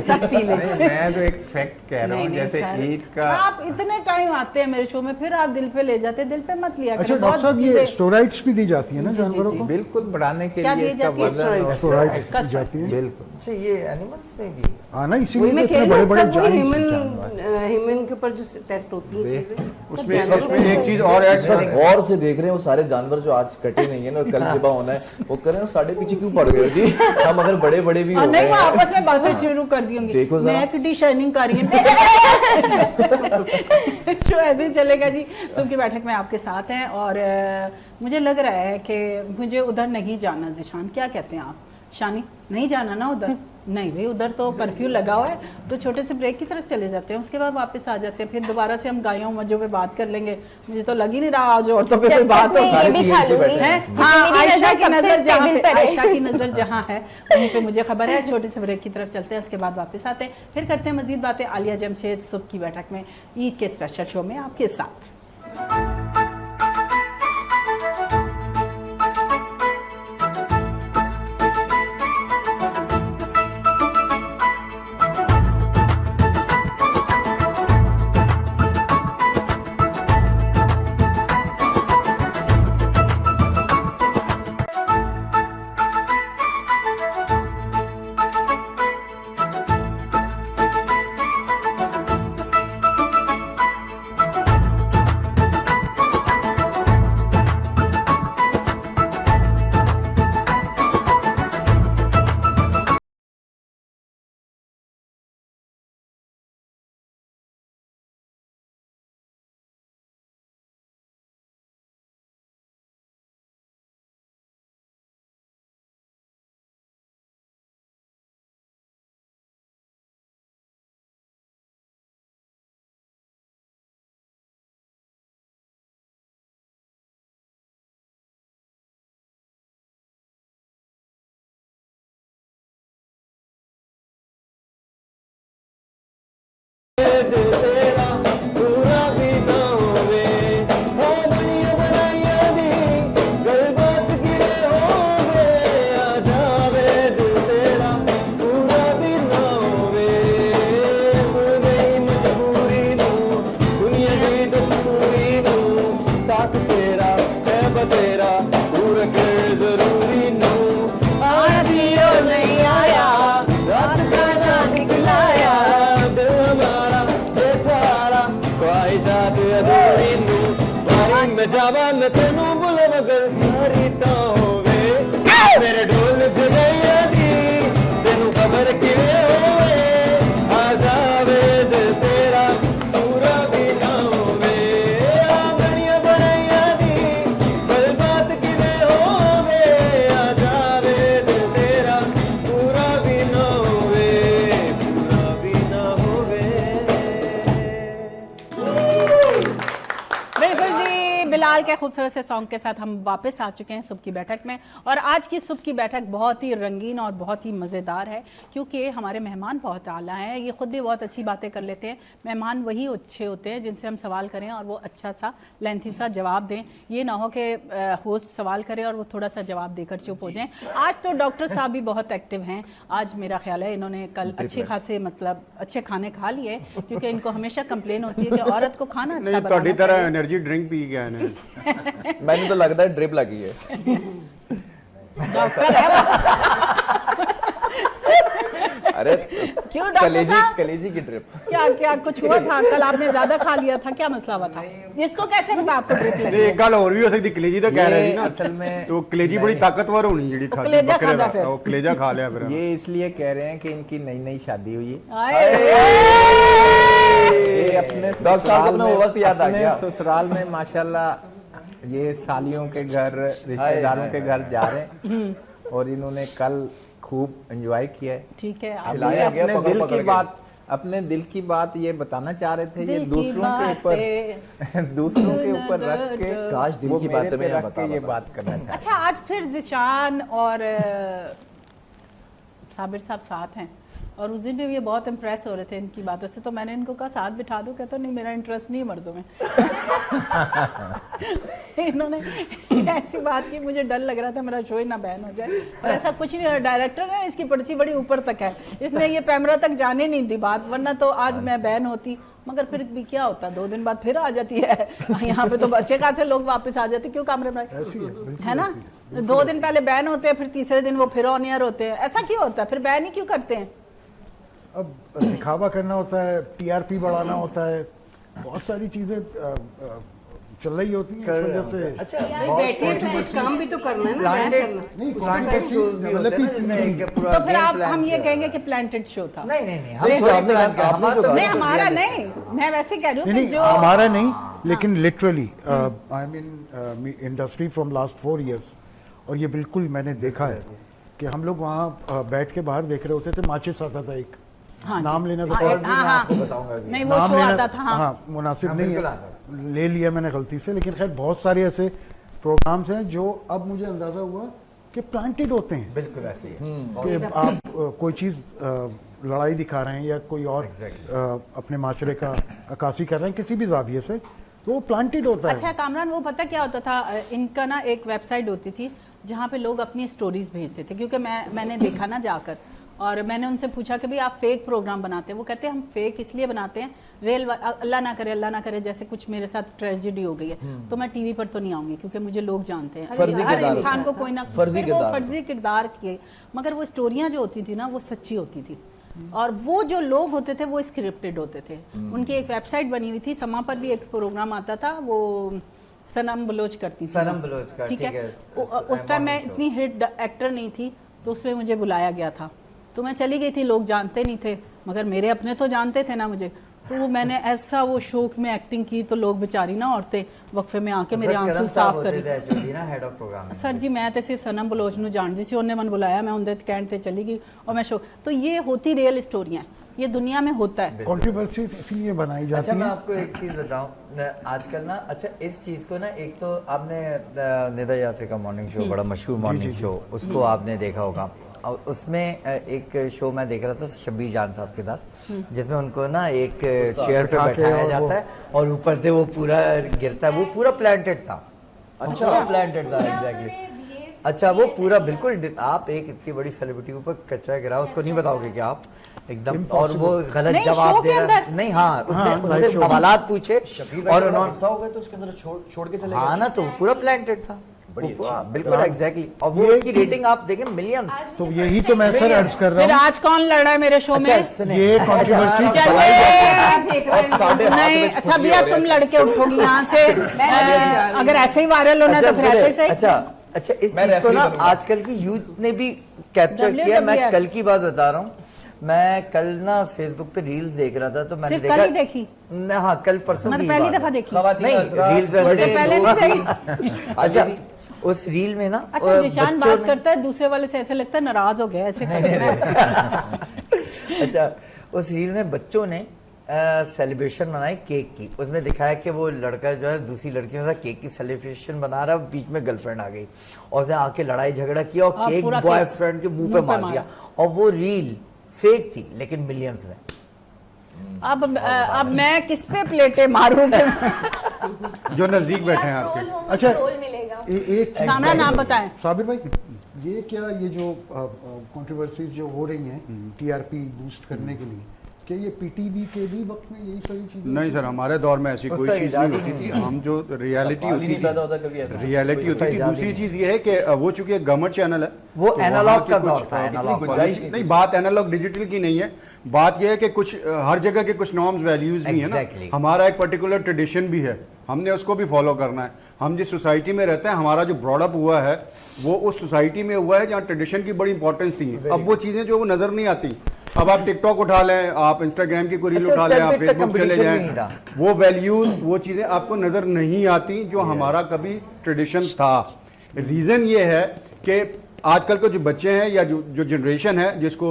सब पी ले। नहीं, मैं तो एक फैक्ट कह रहा हूँ, जैसे सर, ईद का आप इतने टाइम आते हैं मेरे शो में, फिर आप दिल पे ले जाते हैं, दिल पे मत लिया अच्छा करें। डॉक्टर साहब, ये चीजें- स्टेरॉइड्स भी दी जाती है ना जानवरों को? बिल्कुल बढ़ाने के क्या लिए दी इसका जाती है? वजन और स्टेरॉइड्स दी कसरत। जाती है। बिल्कुल अच्छा, ये एनिमल्स में भी? हाँ ना, वही इसीलिए मैं तो कह इतने रही बड़े हूँ, बड़े सब वही जाइंट्स ह्यूमन के ऊपर जो टेस्ट होती है चीजें, उसमें एक चीज और ऐड इस वक्त गौर से देख रहे हैं वो सारे जानवर जो आज कटे नहीं है ना, कल ज़िबा होना है, वो कर रहे हैं, साढ़े पीछे क्यों पड़ गए हो जी? हम अगर बड़े बड़े भी हो और नहीं गए वो हैं, आपस में बातें छिड़ शुरू कर दी होंगी, देखो जरा। मैं कितनी शाइनिंग कर रही हूँ। शो ऐसे ही चलेगा जी। सुबह की बैठक में आपके साथ हैं और मुझे लग रहा है कि मुझे उधर नहीं जाना। ज़िशान क्या कहते हैं आप? शानी नहीं जाना ना उधर? नहीं भाई, उधर तो कर्फ्यू लगा हुआ है, तो छोटे से ब्रेक की तरफ चले जाते हैं, उसके बाद वापस आ जाते हैं, फिर दोबारा से हम गायों मजों पे बात कर लेंगे। मुझे तो लग ही नहीं रहा आज औरतों पे कोई जब बात तक हो मैं ये भी खा लूंगी है। क्योंकि हाँ, मेरी आयशा नजर की सबसे नजर जहाँ स्टेबल पे, पर है। आयशा की नजर जहाँ है वहीं पे मुझे खबर है। छोटे से ब्रेक की तरफ चलते हैं, उसके बाद वापस आते हैं, फिर करते हैं मजीद बातें आलिया जमशेद सुबह की बैठक में ईद के स्पेशल शो में आपके साथ। मेरे ढोल जगैया दी तेनू खबर किवे होवे आ जावे दिल तेरा पूरा भी ना होवे आंगनिया बनैया दी गल बात किवे होवे आ जावे दिल तेरा पूरा भी ना होवे पूरा भी ना होवे। बिल्कुल जी, बिलाल के खूबसूरत से सॉन्ग के साथ हम वापस आ चुके हैं सुबह की बैठक में। और आज की सुबह की बैठक बहुत ही रंगीन और बहुत ही मज़ेदार है, क्योंकि हमारे मेहमान बहुत आला हैं। ये खुद भी बहुत अच्छी बातें कर लेते हैं। मेहमान वही अच्छे होते हैं जिनसे हम सवाल करें और वो अच्छा सा लेंथी सा जवाब दें। ये ना हो कि होस्ट सवाल करे और वो थोड़ा सा जवाब देकर चुप हो जाएं। आज तो डॉक्टर साहब भी बहुत एक्टिव हैं। आज मेरा ख्याल है इन्होंने कल अच्छे खासे मतलब अच्छे खाने खा लिए, क्योंकि इनको हमेशा कंप्लेन होती है कि औरत को खाना अच्छा नहीं, बनाना ਤੁਹਾਡੀ ਤਰ੍ਹਾਂ चाहिए। एनर्जी ड्रिंक पी गया ने। मैंने तो लगता है ड्रिप लगी है। डॉक्टर है अरे क्यों डॉक्टर साहब? कलेजी की ड्रिप। क्या क्या कुछ हुआ था कल? आपने ज्यादा खा लिया था, क्या मसला हुआ था? इसको कैसे पता आपको ड्रिप नहीं, लगी? एक गल और भी हो सकती, कलेजी तो कह रहे थे ना असल में तो कलेजी बड़ी ताकतवर होनी ਜਿਹੜੀ खाती कलेजा बकरे खादा का फिर। वो कलेजा खा लिया फिर। ये इसलिए कह रहे हैं कि इनकी नई नई शादी हुई है। आए, ये अपने डॉक्टर साहब को अपना वो वक्त याद आ अपने गया। ससुराल में माशाल्लाह ये सालियों के घर रिश्तेदारों के घर जा रहे हैं और इन्होंने कल खूब एंजॉय किया है। ठीक है, आप अब ये खिलाया गया अपने पकड़ दिल पकड़ की के। बात अपने दिल की बात ये बताना चाह रहे थे। ये दिल की दूसरों के ऊपर बातें। दूसरों के ऊपर रख के काश दिल वो की मेरे बातें पे मैं यहाँ रख के बता ये पाता। बात करना चाहते अच्छा, आज फिर जिशान और साबिर साहब साथ हैं और उस दिन भी ये बहुत इम्प्रेस हो रहे थे इनकी बातों से, तो मैंने इनको कहा साथ बिठा दो। कहता नहीं, मेरा इंटरेस्ट नहीं है मर्दों में। इन्होंने ऐसी बात की, मुझे डर लग रहा था मेरा शो ही ना बैन हो जाए, और ऐसा कुछ नहीं है। डायरेक्टर है, इसकी पर्ची बड़ी ऊपर तक है, इसने ये कैमरा तक जाने नहीं दी बात, वरना तो आज मैं बैन होती। मगर फिर भी क्या होता, 2 दिन बाद फिर आ जाती है। यहाँ पे तो अच्छे खासे लोग वापस आ जाते, क्यों कैमरे में ऐसी है, बिल्कुल है ना? ऐसी है। 2 दिन पहले बैन होते हैं, फिर तीसरे दिन वो फिर ऑन एयर होते हैं। ऐसा क्यों होता है? फिर बैन ही क्यों करते हैं? अब दिखावा करना होता है, टीआरपी बढ़ाना होता है, बहुत सारी चीज़ें चल रही होती हैं, इस वजह से अच्छा बैठे हैं, कुछ काम भी तो करना है ना, क्या करना है? नहीं, प्लांटेड शोज भी होते हैं ना, जिसमें एक पूरा तो फिर game आप plan हम ये किया कहेंगे होता कि प्लांटेड शो था। है। नहीं हम थोड़ी प्लान कर, हमारा तो नहीं बिल्कुल हमारा realistic। नहीं, मैं वैसे कह रही हूँ नहीं कि नहीं जो हमारा नहीं, लेकिन literally I mean industry from last 4 years, और ये बिल्कुल मैंने देखा है कि हम लोग वहाँ बैठ के बाहर देख रहे होते थे, माचिस आता था एक, हाँ जी। नाम लेना हाँ, तो एक- हाँ, हाँ। आपको बताऊंगा अभी। नहीं वो शो आता था, हाँ। हाँ मुनासिब हाँ, नहीं बिल्कुल है, आता ले लिया मैंने गलती से, लेकिन खैर बहुत सारे ऐसे प्रोग्राम्स हैं जो अब मुझे अंदाजा हुआ कि प्लांटेड होते हैं, बिल्कुल ऐसे ही है। कि आप कोई चीज़ लड़ाई दिखा रहे हैं या कोई और अपने माशरे का अक्कासी कर रहे हैं किसी भी जाविये से, तो वो प्लांटेड होता है। अच्छा कामरान, वो पता क्या होता था, इनका ना एक वेबसाइट होती थी जहाँ पे लोग अपनी स्टोरीज भेजते थे, क्योंकि मैंने देखा ना जाकर, और मैंने उनसे पूछा कि भाई आप फेक प्रोग्राम बनाते हैं। वो कहते हैं हम फेक इसलिए बनाते हैं, अल्लाह ना करे जैसे कुछ मेरे साथ ट्रेजेडी हो गई है तो मैं टीवी पर तो नहीं आऊंगी, क्योंकि मुझे लोग जानते हैं। फर्जी हर किरदार इंसान होता को कोई ना फर्जी फिर वो किरदार फर्जी किरदार किए, मगर वो स्टोरियाँ जो होती थी ना वो सच्ची होती थी, और वो जो लोग होते थे वो स्क्रिप्टेड होते थे। उनकी एक वेबसाइट बनी हुई थी, समा पर भी एक प्रोग्राम आता था, वो सनम बलोच करती थी। सनम बलोच का, ठीक ठीक है। है। उस टाइम मैं Morning show। इतनी हिट एक्टर नहीं थी, तो उसमें मुझे बुलाया गया था, तो मैं चली गई थी। लोग जानते नहीं थे, मगर मेरे अपने तो जानते थे ना मुझे, तो वो मैंने ऐसा वो शौक में एक्टिंग की, तो लोग बेचारी ना औरतें वक्फे में आके मेरे आंसू साफ कर हेड ऑफ प्रोग्राम सर जी मैं तो सिर्फ सनम बलोच ਨੂੰ ਜਾਣਦੀ ਸੀ, ਉਹਨੇ ਮੈਨੂੰ बुलाया, मैं उनके कहने ਤੇ चली गई और मैं शो। तो ये होती रियल स्टोरियाँ, ये दुनिया में होता है। कंट्रोवर्सी इसलिए बनाई जाती अच्छा मैं है। आपको एक चीज बताऊं, आजकल ना, अच्छा इस चीज को ना, एक तो आपने निदा याफे का मॉर्निंग शो, बड़ा मशहूर मॉर्निंग शो, उसको आपने देखा होगा, और उसमें एक शो मैं देख रहा था शब्बीर जान साहब के साथ, जिसमें उनको ना एक चेयर पे उठा के बैठाया और जाता है और ऊपर से वो पूरा गिरता है, वो पूरा प्लांटेड था। अच्छा प्लांटेड था एग्जैक्टली। अच्छा वो पूरा बिल्कुल, आप एक इतनी बड़ी सेलिब्रिटी के ऊपर कचरा गिरा, उसको नहीं बताओगे कि आप एकदम, और वो गलत नहीं, जवाब शो दे के रहा है। अंदर। नहीं हाँ, उसने उनसे शो। सवालात पूछे और उन्होंने, गुस्सा हो गए तो उसके अंदर छोड़ के चले गए। हाँ ना, तो पूरा प्लांटेड था वो पूरा, बिल्कुल एग्जैक्टली। और वो की रेटिंग आप देखें मिलियंस। तो यही तो मैं सर अर्ज कर फिर रहा आज कौन लड़ रहा है मेरे शो अच्छा में? सुने, ये कंट्रोवर्सी चलिए नहीं, अच्छा भैया तुम लड़के उठोगी यहाँ से, अगर ऐसे ही वायरल होना अच्छा तो फिर ऐसे से। अच्छा इस मैं चीज को ना रेफरी बनूंगा। आजकल की यूथ ने भी कैप्चर किया। मैं WWF। कल की बात बता रहा हूँ, मैं कल ना फेसबुक पे रील्स देख रहा था, तो मैंने सिर्फ कल ही देखी? हाँ कल परसों मैंने की पहली बात है। दफा देखी। खवातीन नहीं हजरात, रील्स बड़े पहले लोग। नहीं देखी। अच्छा उस रील में ना अच्छा निशान बच्चों बात ने- करता है दूसरे वाले से, ऐसे लगता है नाराज हो गया, ऐसे करता है। अच्छा उस रील में बच्चों ने सेलिब्रेशन मनाई केक की, उसमें दिखाया कि वो लड़का जो है दूसरी लड़कियों से केक की सेलिब्रेशन बना रहा है, बीच में गर्लफ्रेंड आ गई और उसने आके लड़ाई झगड़ा किया और हाँ, केक पूरा केक बॉयफ्रेंड के मुंह पे मार दिया, और वो रील फेक थी लेकिन मिलियंस में। अब मैं किस पे प्लेटें मारूं? जो नजदीक बैठे हैं आपके। अच्छा, रोल मिलेगा। एक चीज कामरा नाम बताएं। साबिर भाई, ये क्या ये जो कंट्रोवर्सीज जो हो रही हैं टीआरपी बूस्ट करने के लिए, क्या ये पीटीवी के भी वक्त में यही सारी चीजें? नहीं सर, हमारे दौर में ऐसी कोई उससे चीज इजाज़त नहीं होती थी। हम जो रियलिटी सवाल ही होती नहीं पैदा होता कभी थी, ऐसा। रियलिटी होती थी। इजाज़त दूसरी नहीं। चीज ये है कि वो चूंकि एक गवर्नमेंट चैनल है, वो तो वहाँ एनालॉग के का कुछ, दौर था, एनालॉग। गुंजाइश नहीं, बात एनालॉग डिजिटल की नहीं है, बात यह है कि कुछ हर जगह के कुछ नॉर्म्स वैल्यूज भी है Exactly. ना। हमारा एक पर्टिकुलर ट्रेडिशन भी है, हमने उसको भी फॉलो करना है। हम जिस सोसाइटी में रहते हैं, हमारा जो ब्रॉडअप हुआ है वो उस सोसाइटी में हुआ है जहाँ ट्रेडिशन की बड़ी इंपॉर्टेंस थी। अब वो चीजें जो वो नजर नहीं आती। अब आप टिकटॉक उठा लें, आप इंस्टाग्राम की कोई रील अच्छा, उठा लें, आप उस time पे फेसबुक चले competition भी नहीं जाएं, था। वो वैल्यूज वो चीजें आपको नजर नहीं आती जो हमारा कभी ट्रेडिशन था। रीजन ये है कि आजकल के जो बच्चे हैं या जो जनरेशन है जिसको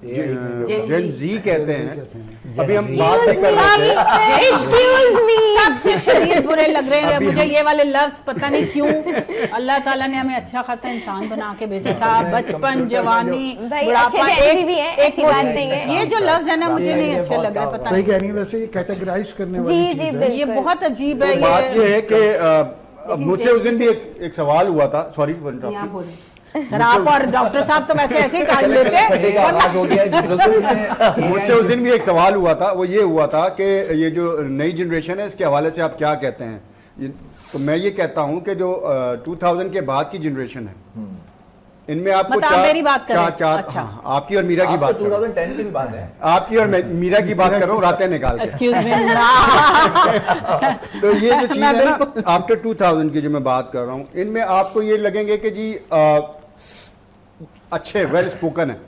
जेन जी कहते हैं, अभी हम बात नहीं कर रहे थे। Excuse me. सबसे शरीर बुरे लग रहे हैं मुझे ये वाले लफ्ज, पता नहीं क्यों। अल्लाह ताला ने हमें अच्छा खासा इंसान बना के भेजा था, बचपन जवानी भाई बुढ़ापा, अच्छे जैसी भी है, ऐसी वो- बात नहीं है। ये जो लफ्ज है ना मुझे नहीं अच्छे लग रहे, पता सही नहीं कह रही है, वैसे ये कैटेगराइज करने वाली जी चीज जी है। ये बिल्कुल। बहुत अजीब है। तो बात ये ये है कि मुझसे उस दिन भी एक सवाल हुआ था, सॉरी यहाँ बोले सर आप और डॉक्टर साहब तो वैसे ऐसे ही टाल लेते फटे का आगाज हो गया है। रसोई में मुझसे उस दिन भी एक सवाल हुआ था, वो ये हुआ था कि ये जो नई जनरेशन है इसके हवाले से आप क्या कहते हैं। तो मैं ये कहता हूँ कि जो 2000 के बाद की जनरेशन है इनमें आपको मतलब आप मेरी बात कर रहे हैं। चार अच्छा। हाँ, आपकी और मीरा की बात कर रहा हूं। 2010 की भी बात है। आपकी और मीरा की बात कर रहा हूँ, रातें निकाल के। एक्सक्यूज मी तो ये जो चीज मैं है ना, बिल्कुल- आफ्टर 2000 की जो मैं बात कर रहा हूँ, इनमें आपको ये लगेंगे कि जी अच्छे वेल स्पोकन है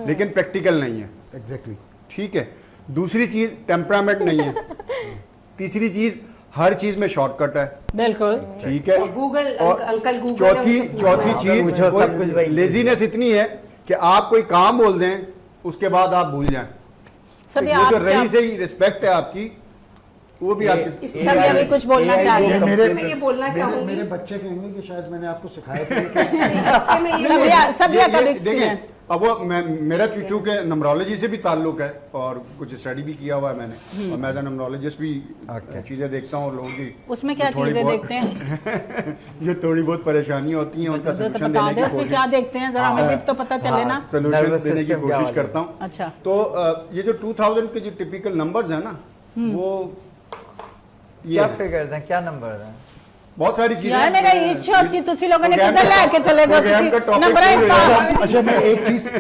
लेकिन प्रैक्टिकल नहीं है। एग्जैक्टली। ठीक है। दूसरी चीज टेम्परामेंट नहीं है। तीसरी चीज हर चीज में शॉर्टकट है। बिल्कुल। ठीक है। गूगल और अंकल गूगल चौथी चौथी पूछो, सब कुछ वही चीज लेजीनेस इतनी है कि आप कोई काम बोल दें उसके बाद आप भूल जाएं। सभी ये आप जो क्या- रही से ही रिस्पेक्ट है आपकी, वो भी आपकी। सभी अभी कुछ बोलना AI चाह रहे हैं। मेरे मैं ये बोलना चाहूंगी मेरे बच्चे कहेंगे कि शायद मैंने आपको सिखाया था इसके में ये सभी का देखिए, एक्सपीरियंस। अब वो मेरा चूंकि नमरोलॉजी से भी ताल्लुक है और कुछ स्टडी भी किया हुआ है मैंने, और मैं एज नमरोलॉजिस्ट भी चीजें देखता हूँ और लोगों की उसमें क्या जो थोड़ी चीजें बहुत- देखते हैं? जो थोड़ी बहुत परेशानियां होती हैं उनका तो सोल्यूशन बता देने दे की उसमें कोशिश क्या देखते हैं, जरा हमें भी तो पता चले ना। सोल्यूशन Nervous देने की system क्या कोशिश वाले? करता हूँ। अच्छा। तो ये जो 2000 के जो टिपिकल नंबर्स हैं ना, वो ये क्या है। फिगर्स हैं, क्या नंबर हैं? बहुत सारी चीजें यार मेरा इच्छा सी तुसी लोगों ने प्रोग्राम किधर लेके चले गए प्रोग्राम का तुसी topic नंबर शुरू हो गया। एक अच्छा मैं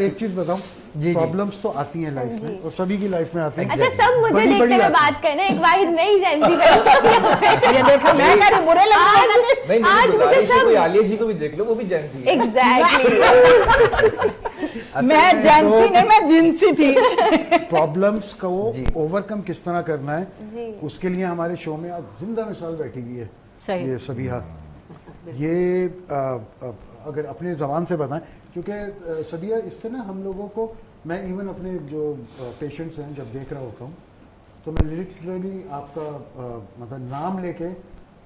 एक चीज बताऊं, जी। प्रॉब्लम्स तो आती हैं लाइफ में और सभी की लाइफ में आती हैं। अच्छा सब मुझे बड़ी- देखते बड़ी हुए आती बात करना, एक वाहिद मैं ही जेंजी कर ये देखो मैं कह रही बुरे लग रहे हैं। नहीं आज नहीं, मुझे मुझे सब- कोई आलिया जी को भी देख लो, वो भी जेंसी है। एग्जैक्टली। मैं जेंसी नहीं, मैं जिंसी थी। प्रॉब्लम्स को जी। ओवरकम किस तरह करना है, जी। उसके लिए हमारे शो में आज जिंदा मिसाल बैठी हुई है। सही। ये सभी ये अगर अपने जबान से बताएं, क्योंकि सबिया इससे ना हम लोगों को, मैं इवन अपने जो पेशेंट्स हैं जब देख रहा होता हूँ तो मैं लिटरली आपका मतलब नाम लेके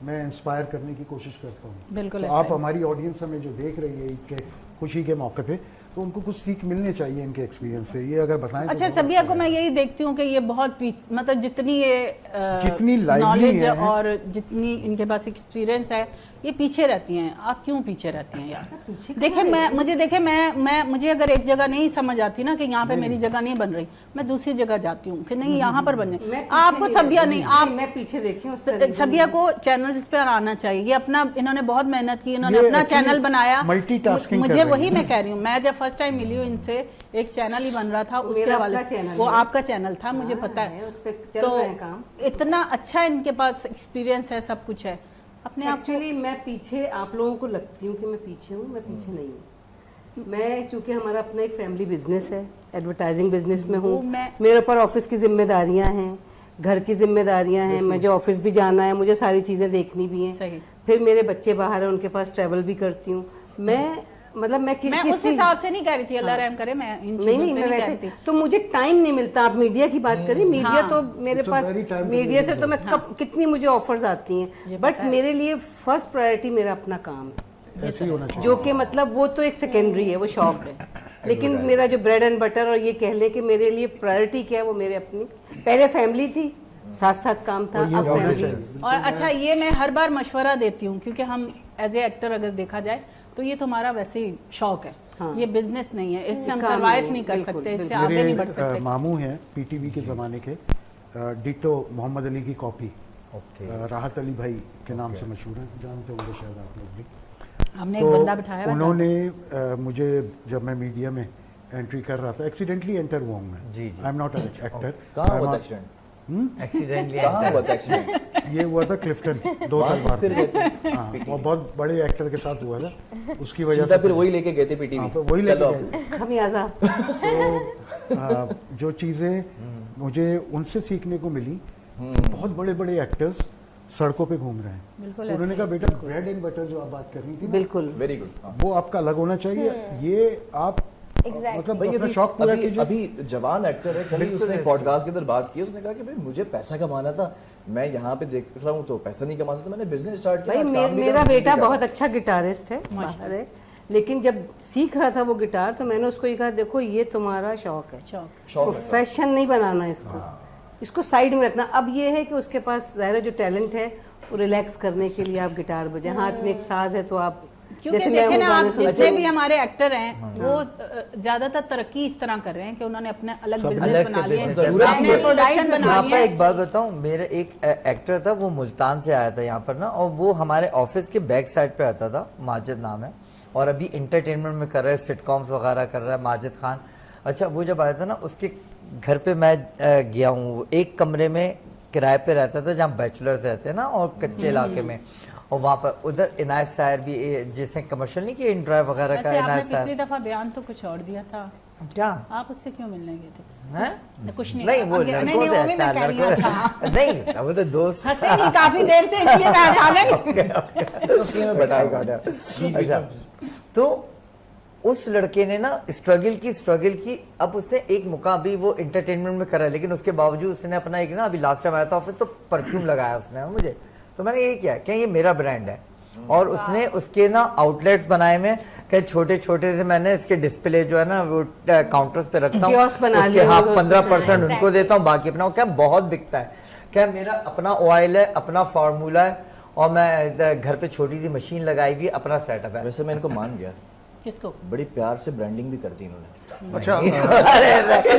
मैं इंस्पायर करने की कोशिश करता हूँ। बिल्कुल तो ऐसा आप ही। हमारी ऑडियंस हमें जो देख रही है ईद के खुशी के मौके पे, तो उनको कुछ सीख मिलनी चाहिए इनके एक्सपीरियंस से। ये अगर बताएं तो अच्छा बहुत सबिया अच्छा को मैं लगेगा। यही देखती हूँ कि ये बहुत मतलब जितनी ये जितनी lively नॉलेज हैं। और जितनी इनके पास एक्सपीरियंस है, ये पीछे रहती हैं। आप क्यों पीछे रहती हैं यार? देखे मैं मुझे अगर एक जगह नहीं समझ आती ना कि यहाँ पे मेरी जगह नहीं बन रही, मैं दूसरी जगह जाती हूँ कि नहीं यहाँ पर बन जाए। आपको सबिया नहीं, आप मैं पीछे देखी हूँ सबिया को चैनल्स पे आना चाहिए। ये अपना इन्होंने बहुत मेहनत की, इन्होंने ये अपना actually चैनल बनाया। multitasking मुझे कर रही वही हैं। मैं कह रही हूँ, मैं जब फर्स्ट टाइम मिली हूँ इनसे, एक चैनल ही बन रहा था उसके मेरा वाले, अपना चैनल वो है। आपका चैनल था, मुझे पता है। उस पे चल रहा है काम। इतना अच्छा इनके पास एक्सपीरियंस है, सब कुछ है। अपने आप को एक्चुअली मैं पीछे, आप लोगों को लगती हूँ कि मैं पीछे हूँ, मैं पीछे नहीं हूँ। मैं चूंकि हमारा अपना एक फैमिली बिजनेस है, एडवर्टाइजिंग बिजनेस में हूँ, वो मैं- मेरे ऊपर ऑफिस की जिम्मेदारियां हैं, घर की जिम्मेदारियां हैं, मुझे ऑफिस भी जाना है, मुझे सारी चीजें देखनी भी हैं। सही। फिर मेरे बच्चे बाहर हैं, उनके पास ट्रैवल भी करती हूँ मैं। मतलब मैं मैं उस हिसाब से नहीं कह रही थी, अल्लाह रहम करे, मैं इन चीजों नहीं से मैं नहीं कह रही वैसे थी। तो मुझे टाइम नहीं मिलता। आप मीडिया की बात करें, मीडिया हाँ। तो मेरे It's a pass, very time media से consuming तो मैं कब कितनी मुझे ऑफर्स आती ये हैं, पता बट है। मेरे लिए फर्स्ट प्रायोरिटी मेरा अपना काम है, ऐसे ही होना चाहिए। जो कि मतलब वो तो एक सेकेंडरी है, वो शौक है। लेकिन मेरा जो ब्रेड एंड बटर, और ये कह ले कि मेरे लिए प्रायोरिटी क्या है, वो मेरे अपनी पहले फैमिली थी, साथ साथ काम था, और ये अब होना फैमिली। चाहिए। और अच्छा ये मैं हर बार मशवरा देती हूँ, क्योंकि हम एज ए एक्टर अगर देखा जाए तो ये तुम्हारा वैसे ही शौक है, हाँ। ये बिजनेस नहीं है, इससे हम काम सर्वाइव नहीं, नहीं कर बिल्कुल, सकते, इससे बिल्कुल। आगे नहीं बढ़ मेरे सकते। मामू हैं पीटीवी के ज़माने के, डिटो मोहम्मद अली की कॉपी, राहत अली भाई के नाम से मशहूर है, जानते होंगे शायद आप लोग भी। हमने एक बंदा बिठाया हुआ था। उन्होंने मुझे, जब मैं मीडिया में एंट्री कर रहा था, एक्सीडेंटली एंटर हुआ हूँ मैं। जी, जी। I am not an actor. कहाँ हुआ था एक्सीडेंट? एक्सीडेंटली कहाँ हुआ था एक्सीडेंट? ये हुआ था क्लिफ्टन, 2 वहाँ साल से बाद। फिर गए थे हाँ, वो बहुत बड़े एक्टर के साथ हुआ था, उसकी वजह सीधा से फिर वही लेके गए थे हाँ, पीटीवी। तो वही लेके चलो गए थे। खमियाजा। तो जो चीज़ें मुझे उनसे सीखने को मिली, बहुत बड़े बड़े एक्टर्स सड़कों पे घूम रहे हैं। बिल्कुल तो उन्होंने ऐसे कहा बेटा ब्रेड एंड बटर जो आप बात कर रही थी ना, बिल्कुल वेरी गुड। वो आपका अलग होना चाहिए। ये आप Exactly. मतलब भाई अपना अभी शौक पूरा अभी कीजिए। अभी जवान एक्टर है, कल ही उसने पॉडकास्ट के अंदर बात की, उसने कहा कि भाई मुझे पैसा कमाना था, मैं यहाँ पे देख रहा हूँ तो पैसा नहीं कमा सकता, मैंने बिजनेस स्टार्ट किया। भाई आज काम भी मेरा कर रहा हूँ, बेटा जिंदगी बहुत का। अच्छा गिटारिस्ट है, बाहर है, लेकिन जब सीख रहा था वो गिटार, तो मैंने उसको ये कहा, देखो ये तुम्हारा शौक है, शौक। शौक है। प्रोफेशन नहीं बनाना इसको, इसको साइड में रखना। अब ये है कि उसके पास ज़ाहिर है जो टैलेंट है, वो रिलैक्स करने के लिए आप गिटार बजाएं, हाथ में एक साज है तो आप, क्योंकि जैसे मैं देखे वो ना गाने आप, सुनती जितने हूँ। भी हमारे एक्टर हैं वो ज्यादातर तरक्की इस तरह कर रहे हैं कि उन्होंने अपने अलग बिजनेस अलग से बना लिए, business जरूरत अपने नहीं है। प्रोडक्शन मैं बना आपको लिए। एक बात बताऊं, मेरे एक एक्टर था, वो मुल्तान से आया था यहाँ पर ना, और वो हमारे ऑफिस के बैक साइड पे आता था, माजिद नाम है, और अभी इंटरटेनमेंट में कर रहा है, सिटकॉम्स वगैरह कर रहा है, माजिद खान। अच्छा वो जब आया था ना, उसके घर पे मैं गया हूँ, एक कमरे में किराए पे रहता था जहाँ बैचलर्स रहते हैं ना, और कच्चे इलाके में, और वहाँ पर उधर इनायत सायर भी, जैसे कमर्शियल नहीं किया इन ड्राइव वगैरह का, वैसे आपने इनायत पिछली सायर दफा बयान तो कुछ और दिया था, क्या आप उससे क्यों मिलने गए थे? हैं? कुछ नहीं, नहीं वो आगे- नहीं, लड़कों नहीं, से वो भी अच्छा, मैं कह रही हूँ, लड़कों अच्छा। नहीं वो तो दोस्त हंसेगी काफी देर से इसलिए मैं हंसा नहीं। अच्छा, तो उस लड़के ने ना स्ट्रगल की, अब उसने एक मौका अभी वो एंटरटेनमेंट में करा है, लेकिन उसके बावजूद उसने अपना एक ना, अभी लास्ट टाइम आया था ऑफिस तो परफ्यूम लगाया उसने मुझे, तो मैंने यही किया क्या ये मेरा ब्रांड है, और उसने उसके ना आउटलेट्स बनाए में कि छोटे छोटे से मैंने इसके डिस्प्ले जो है ना वो काउंटर्स पे रखता हूँ, Kiosk बना उसके लिए हाँ होंगे 15% उनको देता हूँ, बाकी अपना क्या बहुत बिकता है, क्या मेरा अपना ऑयल है, अपना फार्मूला है, और मैं घर पे छोटी सी मशीन लगाई हुई, अपना सेटअप है। वैसे मैं इनको मान गया, किसको? बड़ी प्यार से ब्रांडिंग भी कर दी इन्होंने। अच्छा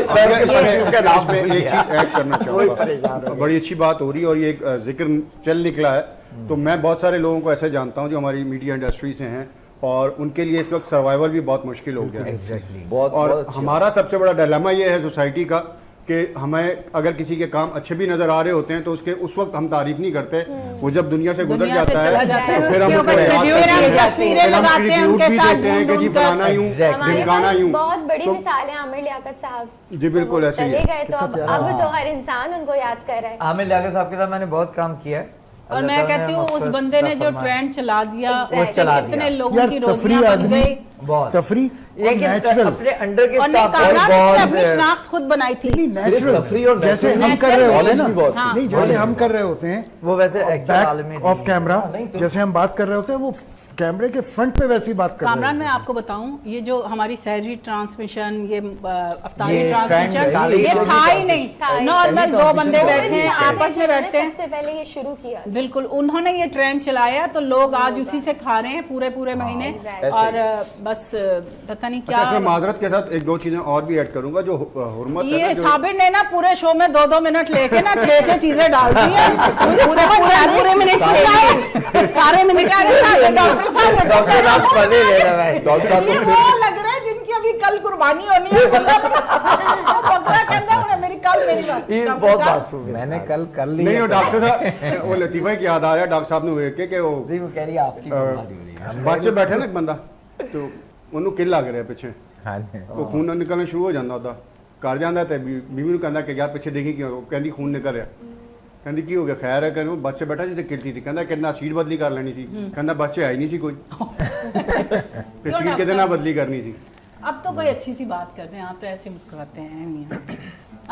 परफ्यूम का नाम इसमें एक चीज ऐड करना कोई परेशान हो चाहूँगा, बड़ी अच्छी बात हो रही है और ये एक जिक्र चल निकला है, तो मैं बहुत सारे लोगों को ऐसे जानता हूँ जो हमारी मीडिया इंडस्ट्री से हैं, और उनके लिए इस वक्त सर्वाइवल भी बहुत मुश्किल हो गया है। एग्जैक्टली बहुत और बहुत अच्छी हमारा सबसे बड़ा डिलेमा ये है सोसाइटी का कि हमें अगर किसी के काम अच्छे भी नजर आ रहे होते हैं तो उसके उस वक्त हम तारीफ नहीं करते, वो जब दुनिया से गुजर दुनिया से जाता चला है जाता है, तो फिर हम उसके उसको ऊपर याद review करते किए हैं, जाते हैं, तस्वीरें फिर हम लगाते हैं ट्रिब्यूट उनके भी साथ देते हैं कि जी ढूंढ कर। फलाना यूं Exactly. ढिमकाना हमारे यूं। पास बहुत बड़ी तो मिसाल है, आमिर लियाकत साहब जी बिल्कुल तो ऐसे ही चले है। गए, तो अब तो हर इंसान उनको याद कर रहा है। आमिर लियाकत साहब के साथ मैंने बहुत काम किया है, और अल्लाह मैं ताला कहती ने हूँ उस मग़फ़िरत बंदे ने अता जो फरमाए। ट्रेंड चला दिया, वो चला कितने दिया। लोगों यार की तफरी रोटियां बन आदमी, गई। बहुत तफरी लेकिन नेचुरल, अपने अंडर के और नहीं, स्टाफ कामरान ने बहुत अपनी शनाख्त खुद बनाई थी। सिर्फ तफरी और जैसे natural हम कर रहे होते हैं knowledge ना, भी बहुत हाँ। नहीं जैसे हम कर रहे होते हैं वो वैसे एक्चुअल आलमी बैक ऑफ कैमरा, जैसे हम बात कर रहे होते हैं वो कैमरे के फ्रंट पे वैसी बात कर रहे कामरान मैं होते हैं। आपको बताऊं, ये जो हमारी सैलरी ट्रांसमिशन, ये अफ्तारी ये ट्रांसमिशन, trend ये निकाली था ही नहीं। था ही नॉर्मल दो बंदे तो बैठे हैं, है। आपस में बैठते हैं, सबसे पहले ये शुरू किया। बिल्कुल उन्होंने ये ट्रेंड चलाया, तो लोग आज उसी से खा रहे हैं पूरे पूरे महीने। exactly. और बस पता नहीं अच्छा, इसमें क्या, माजरत के साथ एक दो चीजें और भी ऐड करूंगा, जो हुर्मत है ये ना, जो साबिर ने ना पूरे शो में 2-2 मिनट लेके ना 6-6 चीजें डाल दी हैं। पूरे मिनट सारे मिनट डॉक्टर साहब डॉक्टर साहब पढ़े ले रहे हैं डॉक्टर साहब ये को वो लग रहा है जिनकी अभी कल कुर्बानी होनी है। बकरा कहता है मेरी कल मेरी बात। ये डॉक्टर बहुत साहब, बात सुन मैंने कल कर ली नहीं है वो डॉक्टर साहब वो लतीफ़ा की याद आ रहा है, डॉक्टर साहब ने ਵੇਖ ਕੇ ਕਿ ਉਹ वो कह रही है आपकी बीमारी हो रही है। ਬੱਸ 'ਚ ਬੈਠਾ ਨਾ ਇੱਕ ਬੰਦਾ ਤੇ ਉਹਨੂੰ ਕਿੱਲ ਲੱਗ ਰਿਹਾ ਪਿੱਛੇ, हाँ जी। ਉਹ ਖੂਨ ਨਿਕਲਣਾ ਸ਼ੁਰੂ ਹੋ ਜਾਂਦਾ ਉਹਦਾ, ਘਰ ਜਾਂਦਾ ਤੇ ਬੀਵੀ ਨੂੰ ਕਹਿੰਦਾ ਕਿ ਯਾਰ ਪਿੱਛੇ ਦੇਖੀ ਕਿਉਂ, ਉਹ ਕਹਿੰਦੀ ਖੂਨ ਨਿਕਲ ਰਿਹਾ, ਕਹਿੰਦੀ ਕੀ ਹੋ ਗਿਆ, ਖੈਰ ਹੈ, ਕਹਿੰਦਾ ਬੱਸ 'ਚ ਬੈਠਾ ਜਿੱਤੇ ਕਿੱਲਤੀ ਸੀ, ਕਹਿੰਦਾ ਕਿੰਨਾ ਸੀਟ ਬਦਲੀ ਕਰ ਲੈਣੀ ਸੀ, ਕਹਿੰਦਾ ਬੱਸ 'ਚ ਹੈ ਹੀ ਨਹੀਂ ਸੀ ਕੋਈ ਤੇ ਸੀਟ ਕਿਤੇ ਨਾਲ ਬਦਲੀ ਕਰਨੀ ਸੀ। अब तो कोई अच्छी सी बात करते हैं, आप तो ऐसे मुस्कुराते हैं मियां।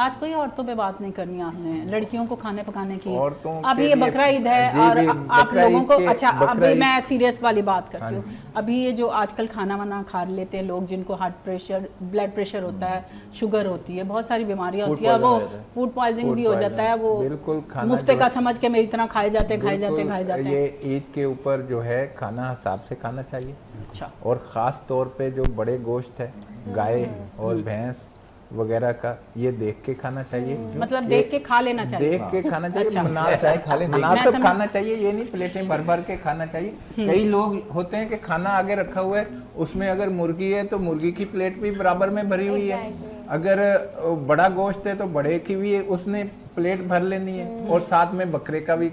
आज कोई औरतों पे बात नहीं करनी आपने, लड़कियों को खाने पकाने की। औरतों अभी के ये लिए- बकरा ईद है जी, और भी आप बकरा लोगों ईद को, के- अच्छा बकरा अभी ईद- मैं सीरियस वाली बात करती हाँ हूँ। अभी ये जो आजकल खाना वाना खा लेते हैं लोग, जिनको हार्ट प्रेशर, ब्लड प्रेशर होता है, शुगर होती है, बहुत सारी बीमारियां Food होती है, वो poison हो जाता है। फूड पॉइजनिंग Food भी हो poison, जाता है, वो बिल्कुल खाना मुफ्ते जो- का समझ के मेरी तरह खाए जाते बिल्कुल, हैं। ये ईद के ऊपर जो है खाना हिसाब से खाना चाहिए, अच्छा, और ख़ास तौर पे जो बड़े गोश्त है गाय और भैंस वगैरह का, ये देख के खाना चाहिए। मतलब ये देख के खा लेना चाहिए। देख के खाना चाहिए, अच्छा। मुनासिब चाहे खा लें, देख- मैं मुनासिब समझ- खाना चाहिए, ये नहीं प्लेटें भर भर के खाना चाहिए। कई लोग होते हैं कि खाना आगे रखा हुआ है, उसमें अगर मुर्गी है तो मुर्गी की प्लेट भी बराबर में भरी हुई है, Exactly. अगर बड़ा गोश्त है तो बड़े की भी उसने प्लेट भर लेनी है, और साथ में बकरे का भी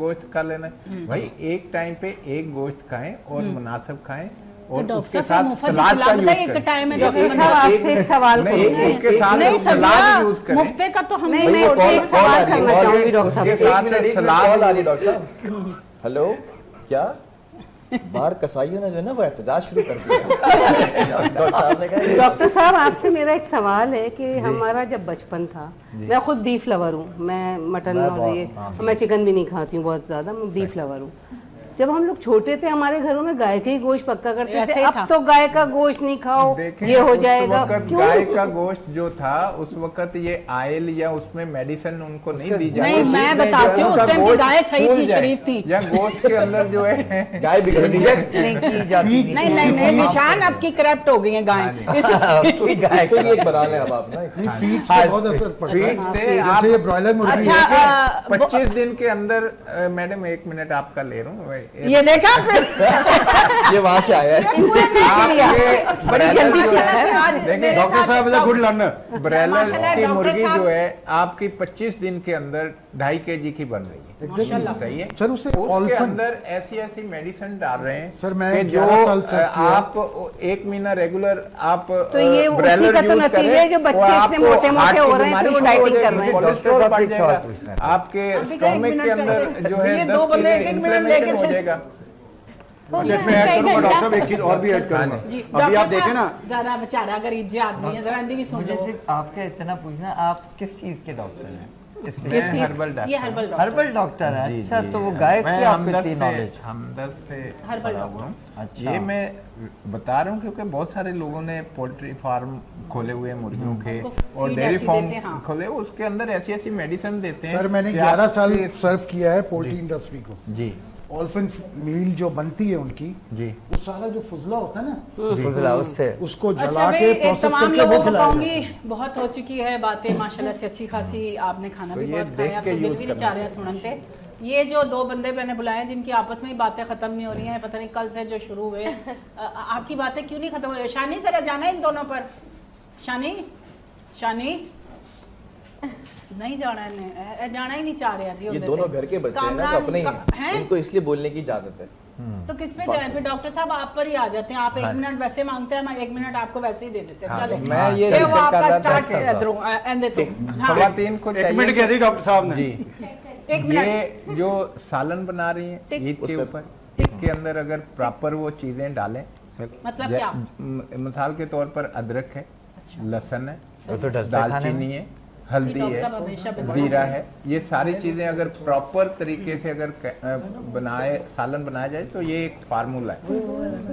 गोश्त खा लेना है। भाई एक टाइम पे एक गोश्त खाएं और मुनासिब खाएं, और तो उसके डॉक्टर साथ साहब मुफ्त सलाद का खिलाते हैं, यूज एक करें। टाइम है डॉक्टर डॉक्टर साहब साहब। आपसे एक सवाल नहीं, करूंगी। एक के साथ नहीं सलाद यूज करें। मुफ्ते का तो हम नहीं, नहीं मैं छोड़ते। एक सवाल करना चाहूंगी डॉक्टर साहब उसके से। साथ सलाद आ रही डॉक्टर साहब। हेलो, क्या बाहर कसाईयों ने जो है ना वो एहतजाज शुरू कर दिया। डॉक्टर साहब ने कहा डॉक्टर साहब आपसे मेरा एक सवाल है कि हमारा जब बचपन था, मैं खुद बीफ लवर हूँ, मैं मटन और ये मैं चिकन भी नहीं खाती हूँ बहुत ज़्यादा, मैं बीफ लवर हूँ। जब हम लोग छोटे थे हमारे घरों में गाय का ही गोश्त पक्का करते ऐसे थे, ही अब था। तो गाय का गोश्त नहीं खाओ देखें, ये हो उस जाएगा, वक्त क्यों? गाय का गोश्त जो था उस वक्त ये आयल या उसमें मेडिसिन उनको नहीं दी जाती नहीं, मैं बताती हूँ, उस टाइम की गाय सही थी, शरीफ थी। या गोश्त के अंदर जो है गाय बिगड़ गई है। इंजेक्ट नहीं की जाती नहीं नहीं नहीं, निशान आपकी करप्ट हो गई है गाय। आपकी गाय इसको भी एक बना लें अब आप ना। फीड से बहुत असर पड़ता है, फीड से आप जैसे ये ब्रॉयलर मुर्गी अच्छा, है, 25 दिन के अंदर मैडम एक मिनट आपका ले रहा हूँ, ये देखा फिर ये वहां से आया है। इनसे सीख लिया आपके बड़ी ब्रैलर जल्दी जो से है, देखिए डॉक्टर साहब is a good learner. Broiler माशाल्लाह, की डॉक्टर मुर्गी साहब। जो है आपकी 25 दिन के अंदर 2.5 kg की बन रही है। माशाल्लाह। सही है सर, उसे उसके ऑल्फन- अंदर ऐसी ऐसी मेडिसिन डाल रहे हैं सर, मैं कि 11 साल सर्च किया। आप 1 महीना रेगुलर आप तो ये उसी ब्रैलर का तो यूज नतीजा करें, है जो बच्चे वो इतने आपको मोटे-मोटे हार्ट की हो रहे हैं, फिर वो बीमारी शुरू हो डाइटिंग कर जाएगी, रहे हैं। कोलेस्ट्रॉल डॉक्टर साहब बढ़ से एक सवाल जाएगा, पूछना है। आपके अभी का एक स्टोमक के मिनट अंदर चलो। जो है ये 10 दो बंदे किलो एक-एक मिनट इन्फ्लेमेशन लेके हो चल- जाएगा। हो अच्छा, गया इसमें ऐड कई करूंगा डॉक्टर घंटा। साहब, एक चीज और भी ऐड करूंगा। जी अभी डॉक्टर आप देखें ना, साहब, जरा बेचारा गरीब जी आदमी है, जरा हिंदी भी सुन मुझे लो। सिर्फ आपका इतना पूछना, आप किस चीज के डॉक्टर हैं? मैं हर्बल डॉक्टर ये हर्बल डॉक्टर हर्बल डॉक्टर है। जी, अच्छा, जी, तो वो हाँ। गाय मैं की आपको हमदर्द इतनी से- नॉलेज? हमदर्द से हर्बल पढ़ा डॉक्टर। हुआ हूँ। अच्छा। ये मैं बता रहा हूँ क्योंकि बहुत सारे लोगों ने पोल्ट्री फार्म खोले हुए हैं मुर्गियों के उनको और feed डेयरी ऐसी फार्म देते हैं, हाँ। खोले, उसके अंदर ऐसी ऐसी मेडिसिन देते हैं सर, मैंने कि 11 साल आपके- सर्व किया है पोल्ट्री इंडस्ट्री को। जी ऑल्फन मील जो बनती है उनकी, जी वो सारा जो फुजला होता है ना, फुजला उससे उसको अच्छा जला भाई, के एक प्रोसेस तमाम करके लोगों वो को खिलाया कहूंगी जाता है। बहुत हो चुकी है बातें माशाल्लाह से, अच्छी खासी आपने खाना तो भी ये बहुत देख खाया, के तो दिल use भी नहीं करना चाह रहे सुनते। ये जो दो बंदे मैंने बुलाए हैं जिनकी आपस में ही बातें खत्म नहीं हो रही हैं, पता नहीं कल से जो शुरू हुए आपकी बातें क्यों नहीं खत्म हो रही? शानी जरा जाना है इन दोनों पर। शानी शानी नहीं जाना है, जाना ही नहीं चाह रहे जी। ये उधर दोनों से। घर के बच्चे हैं ना, तो कामरान अपने ही का- हैं। हैं? इनको इसलिए बोलने की इजाजत है। तो किस पे जाए फिर? डॉक्टर साहब आप पर ही आ जाते हैं। आप 1 मिनट वैसे मांगते हैं, हम 1 मिनट आपको वैसे ही दे देते हैं। हाँ, चलो तो मैं ये फिर वो जिक्र कर आपका रहा था स्टार्ट कि- कर दूं, एंड दे हाँ खवातीन को एक मिनट कह चाहिए दी डॉक्टर साहब ने। जी 1 मिनट। ये जो सालन बना रही हैं ठीक। ईद के उसमें- ऊपर, इसके अंदर अगर प्रॉपर वो चीजें डालें, मतलब क्या? मिसाल के तौर पर अदरक है, लहसुन है, वो तो डलता है खाने दालचीनी में। है, हल्दी डॉक्टर है, साहब हमेशा बिल्कुल- जीरा है, ये सारी चीजें अगर प्रॉपर तरीके से अगर बनाए सालन बनाया जाए तो ये एक फार्मूला है।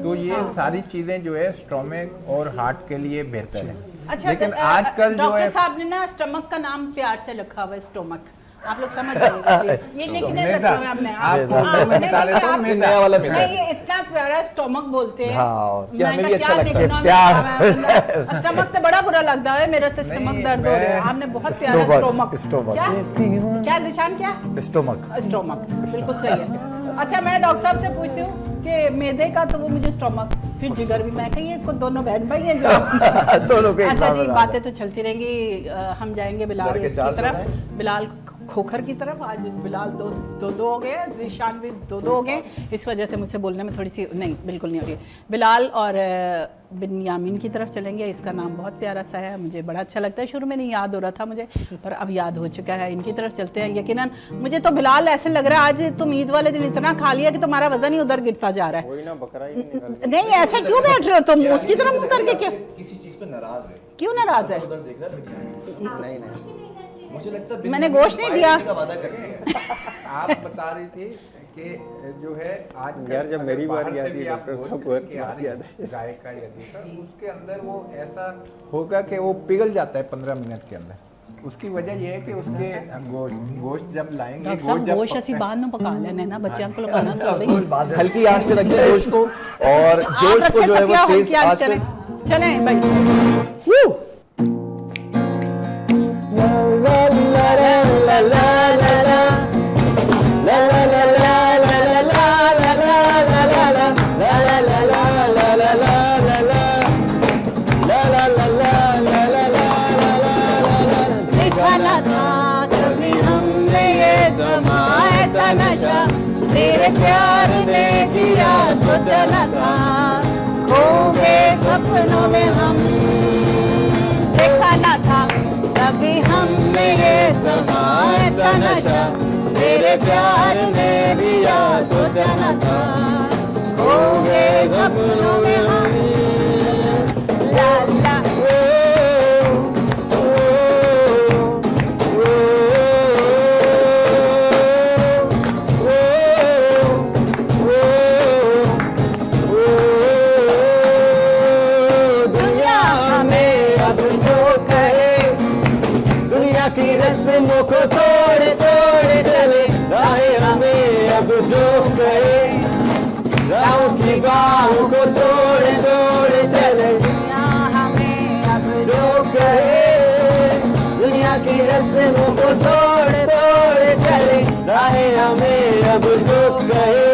तो ये सारी चीजें जो है स्टोमक और हार्ट के लिए बेहतर है। अच्छा लेकिन तो, आजकल जो डॉक्टर है साहब ने ना स्टमक का नाम प्यार से रखा हुआ है, स्टोमक। आप लोग समझ जाइएगा please। ये निकनेम मैदा। रखा हुआ है हमने। आपको हाँ, मैं नहीं, बता नहीं, देता हूँ, आप- मैदा। नया वाला मैदा नहीं, ये इतना प्यारा स्टोमक बोलते हैं। हाँ, क्या हमें भी अच्छा लगता है। प्यार। स्टमक तो बड़ा बुरा लगता है, मेरा तो स्टमक नहीं, दर्द हो रहा है। मैं- आपने बहुत प्यारा स्टोमक, स्टोमक। स्टोमक। क्या क्या जिशान क्या? स्टोमक। स्टोमक बिल्कुल सही है। अच्छा मैं डॉक्टर साहब से पूछती हूँ कि मैदे का तो वो मुझे स्टोमक, फिर जिगर भी। मैं कही ये दोनों बहन भाई हैं जो दोनों के एक अच्छा साथ जी, बता बातें तो चलती रहेंगी। हम जाएंगे बिलाल लड़के की चार सौ तरफ, हैं। बिलाल खोखर की तरफ। आज बिलाल दो हो गए, जीशान भी दो हो गए। इस वजह से मुझसे बोलने में थोड़ी सी नहीं, बिल्कुल नहीं हो रही। बिलाल और बिन्यामीन की तरफ चलेंगे। इसका नाम बहुत प्यारा सा है, मुझे बड़ा अच्छा लगता है। शुरू में नहीं याद हो रहा था मुझे, पर अब याद हो चुका है। इनकी तरफ चलते हैं। यकीनन मुझे तो बिलाल ऐसे लग रहा है आज तुम ईद वाले दिन इतना खा लिया कि तुम्हारा वजन ही उधर गिरता जा रहा है। कोई ना बकरा ही नहीं निकल नहीं ऐसा क्यों बैठ रहे हो तुम? उसकी तरफ मुंह करके क्यों किसी चीज पे नाराज है, क्यों नाराज है? उधर देख रहा है। नहीं मुझे लगता है मैंने गोश्त नहीं दिया। का वादा करती है। आप बता रही थी कि जो है आज यार, जब मेरी बारी आती है, डॉक्टर साहब को एक बात याद है। गाय का या दूसरा, उसके अंदर वो ऐसा होगा कि वो पिघल जाता है 15 मिनट के अंदर। उसकी वजह ये है कि उसके गोश्त जब लाएंगे, डॉक्टर साहब जब गोश्त ਅਸੀਂ पकते- बाहर ਨੂੰ ਪਕਾ ਲੈਣੇ ਨਾ ਬੱਚਿਆਂ ਕੋਲ ਖਾਣਾ ਥੋੜੀ। हल्की आंच पे रखिए जोश को, और जोश को जो है वो तेज आंच पे। चले भाई। देखा ना था कभी हमने ये समा ऐसा नशा, तेरे प्यार ने किया सोचा न था, खो गए सपनों में हम। देखा ना था कभी हमने ये समा ऐसा नशा, तेरे प्यार ने किया सोचा न था, खो गए सपनों में हम। ला ला दुनिया हमें अब जो कहे, दुनिया की रस्मों को तोड़ तोड़ चले, राहें हमें अब जो कहे, राहों की बाहों को तोड़ तोड़ चले। दुनिया हमें अब जो कहे, दुनिया की रस्मों को तोड़ तोड़ चले, राहें हमें अब जो कहे,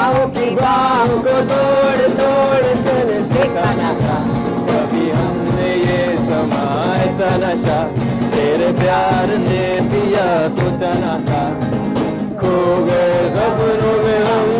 माओ की बाहों को तोड़ तोड़ चले देखा ना था कभी हमने ये समा ऐसा नशा तेरे प्यार ने पिया सोचा ना था खो गए सपनों में हम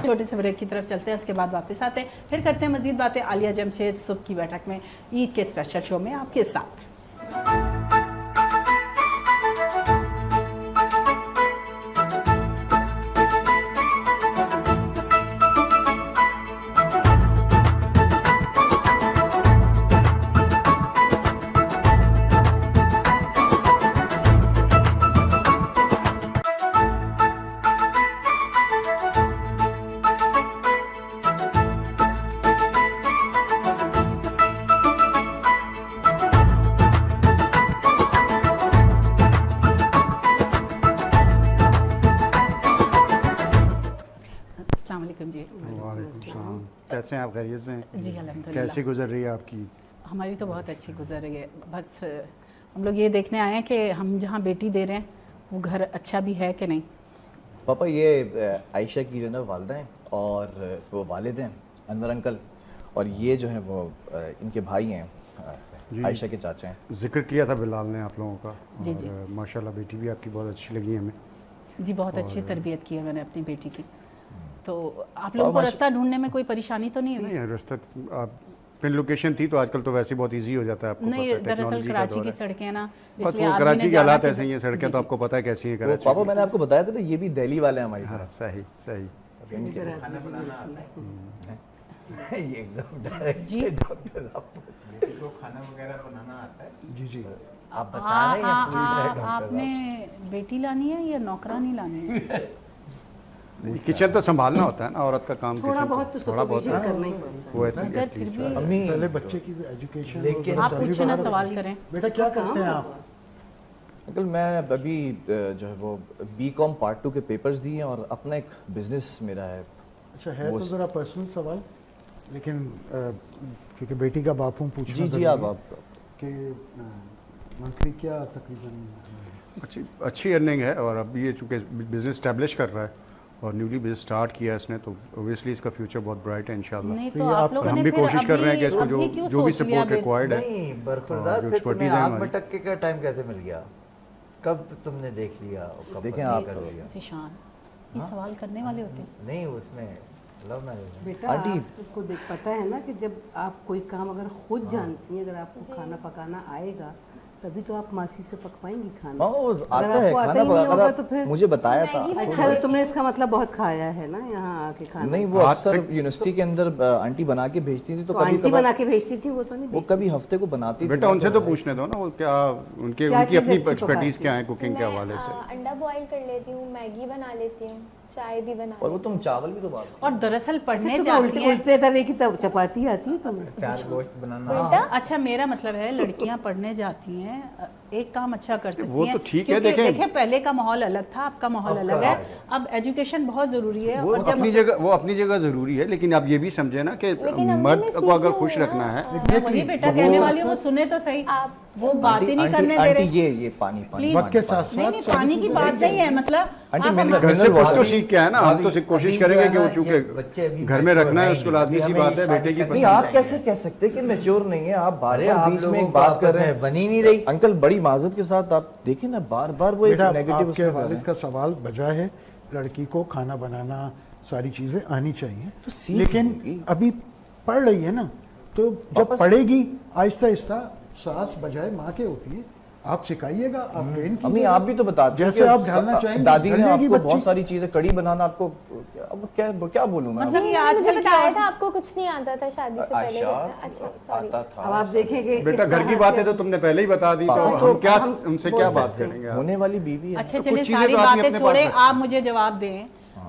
छोटे से ब्रेक की तरफ चलते हैं, उसके बाद वापस आते हैं, फिर करते हैं मजीद बातें आलिया जमशेद सुबह की बैठक में ईद के स्पेशल शो में आपके साथ। अस्सलाम वालेकुम जी। वालेकुम सलाम। कैसे हैं आप, खैरियत से हैं? जी अल्हम्दुलिल्लाह। कैसी गुजर रही है आपकी? हमारी तो बहुत अच्छी गुजर रही है। बस हम लोग ये देखने आए हैं कि हम जहाँ बेटी दे रहे हैं वो घर अच्छा भी है कि नहीं। पापा ये आयशा की जो ना वालदा हैं और वो वालिद हैं अनवर अंकल, और ये जो है वो इनके भाई हैं आयशा के चाचा हैं। जिक्र किया था बिलाल ने आप लोगों का, जी, जी। और माशाल्लाह बेटी भी आपकी बहुत अच्छी लगी हमें। जी बहुत अच्छी तरबियत की है मैंने अपनी बेटी की। तो आप लोगों को रास्ता ढूंढने में कोई परेशानी तो नहीं हुई? नहीं रास्ता आप पिन लोकेशन थी तो आजकल तो वैसे बहुत इजी हो जाता है, आपको नहीं, पता है दरअसल टेक्नोलॉजी का कराची दौर की है। सड़कें ना, बस इसलिए वो आदमी कराची ने के जाना हालात तो- ऐसे ही हैं, सड़कें जी, तो आपको पता है कैसी हैं वो कराची पापा में। मैंने आपको बताया था ना ये भी दिल्ली वाले हैं हमारी हाँ तरह। सही सही। खाना बनाना आता है ये एकदम डायरेक्ट जी। डॉक्टर आपको बेटी को खाना वगैरह बनाना आता है जी जी। आप बता रहे हैं या पूछ रहे हैं डॉक्टर आपने बेटी लानी है या नौकरानी लानी है? किचन तो संभालना होता है ना, औरत का काम थोड़ा किचन बहुत तो थोड़ा बहुत सुपरविजन करना ही पड़ता वो है मगर फिर भी अम्मी पहले बच्चे की एजुकेशन लेकिन आप पूछे ना सवाल करें। बेटा क्या करते हैं आप? अंकल मैं अभी जो है वो बीकॉम पार्ट 2 के पेपर्स दिए हैं और अपना एक बिजनेस मेरा है। अच्छा है वो तो जरा पर्सनल सवाल, लेकिन क्योंकि बेटी का बाप हूँ पूछना जी जी ज़रूरी आप है कि मंथली क्या तकरीबन अच्छी अर्निंग है, और अब ये चूँकि बिजनेस स्टैब्लिश कर रहा है और न्यूली बिजनेस स्टार्ट किया है इसने, तो ओबियसली इसका फ्यूचर बहुत ब्राइट है इंशाल्लाह। नहीं तो तो ये आप आप- लोगों हम ने भी फिर कोशिश कर रहे हैं कि इसको अभी क्यों जो भी सोच लिया सपोर्ट रिक्वायर्ड है, नहीं और बरखुरदार जो फिर expertise तुम्हें है आग हमारी। मटक्के का टाइम कैसे मिल गया? कब तुमने देख लिया और कब देखें पसंद आप- कर लिया? जिशान ये सवाल करने वाले होते हैं। नहीं उसमें लव मैरिज बेटा आंटी- आपको देख पता है ना कि जब आप कोई काम अगर खुद जानती हैं, अगर आपको खाना पकाना आएगा तभी तो आप मासी से पक पाएंगी खाना। हाँ वो अगर आता है आपको आता खाना ही नहीं पकाना, होगा तो फिर मुझे बताया था। मैगी अच्छा तो तुमने इसका मतलब बहुत खाया है ना यहाँ आके खाना। नहीं वो हाथ अक्सर से- यूनिवर्सिटी के अंदर आंटी बना के भेजती थी, तो तो कभी आंटी बना कभार के भेजती थी, वो तो नहीं वो भेजती। कभी हफ्ते को बनाती थी। बेटा उनसे तो पूछने दो ना, वो क्या उनके क्या उनकी चीज़ अपनी अच्छी एक्सपर्टीज पकाती क्या है? है कुकिंग के हवाले से। अंडा बॉईल कर लेती हूँ, मैगी बना लेती हूँ, चाय भी बना और वो लेती तुम चावल भी तो बात और दरअसल पढ़ने अच्छा, जाती उल्टे हैं। उल्टे तवे की तब चपाती आती है तुम्हें? चार गोश्त बनाना हूँ। बेटा अच्छा मेरा मतलब है लड़कियां पढ़ने जाती हैं, एक काम अच्छा कर सकती वो हैं। तो ठीक है, क्योंकि देखें- पहले का माहौल अलग था, आपका माहौल अलग है। अब एजुकेशन बहुत जरूरी है। वो और जब अपनी जगह जरूरी है, लेकिन आप ये भी समझे ना कि लेकिन अम्मी मर्द ने को अगर सीखी खुश है रखना ना, है मैं वही बेटा कहने वाली हूँ, वो सुने तो सही। आप वो बात ही नहीं करने दे आंटी रहे। ये पानी पानी प्लीज वक्त के साथ नहीं साथ नहीं सारी पानी की चीजें बात नहीं है, मतलब आंटी आप मैंने हम- घर से मिनरल खुद तो वाटर- सीख के है ना, हम तो कोशिश अभी जो करेंगे है कि वो ना, चूंकि ये बच्चे अभी घर में mature रखना है हैं उसको नहीं, लाजमी सी अभी बात है हमें बेटे की शादी नहीं पसंद आप है। कैसे कह सकते हैं कि मैच्योर नहीं है? आप बार अरे बार आप बीच में लोगों एक को बात कर रहे आपस हैं। में बनी नहीं रही। अंकल बड़ी माजत के साथ आप देखें ना, बार बार वो एक बेटा नेगेटिव आपके वालिद का सवाल बजा है, लड़की को खाना बनाना सारी चीजें आनी चाहिए, तो सीख लेकिन लेगी। अभी पढ़ रही है ना, तो जब वापस- पढ़ेगी आहिस्ता आहिस्ता सास बजाय माँ के होती है, आप सिखाइएगा, आप ट्रेन अम्मी कीजिएगा। आप भी तो बताते हैं जैसे कि आप ढालना चाहेंगे दादी ने ढल लेगी आपको बच्ची। बहुत सारी चीजें, कड़ी बनाना आपको, अब क्या बोलूं मैं? मतलब जी, ये मुझे आजकल बताया क्या- था आपको कुछ नहीं आता था शादी से पहले। आयशा अच्छा सॉरी। आता अब था। आप देखेंगे बेटा इस घर की तरह बातें से- तो तुमने पहले ही बता दी, तो पापा, हम क्या हम उनसे बोल क्या बात सकते हैं। करेंगे आप? होने वाली बीवी है। अच्छा तो चलिए कुछ चीजें सारी तो आदमी बातें अपने पास छोड़े, रखता आप मुझे जवाब दें।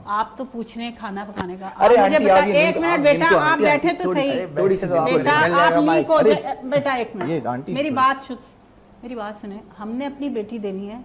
आप तो पूछ रहे हैं खाना पकाने का। अरे आप मुझे आंटी, बता, आप ये एक नहीं- मिनट आप बेटा, इनको आप आंटी, बैठे आंटी, तो थोड़ी- सही। थोड़ी सी बेटा, बेटा मिल जाएगा आप नी माइक। को अरे, बेटा एक ये मिनट आंटी मेरी सुनो। बात मेरी बात सुने। हमने अपनी बेटी देनी है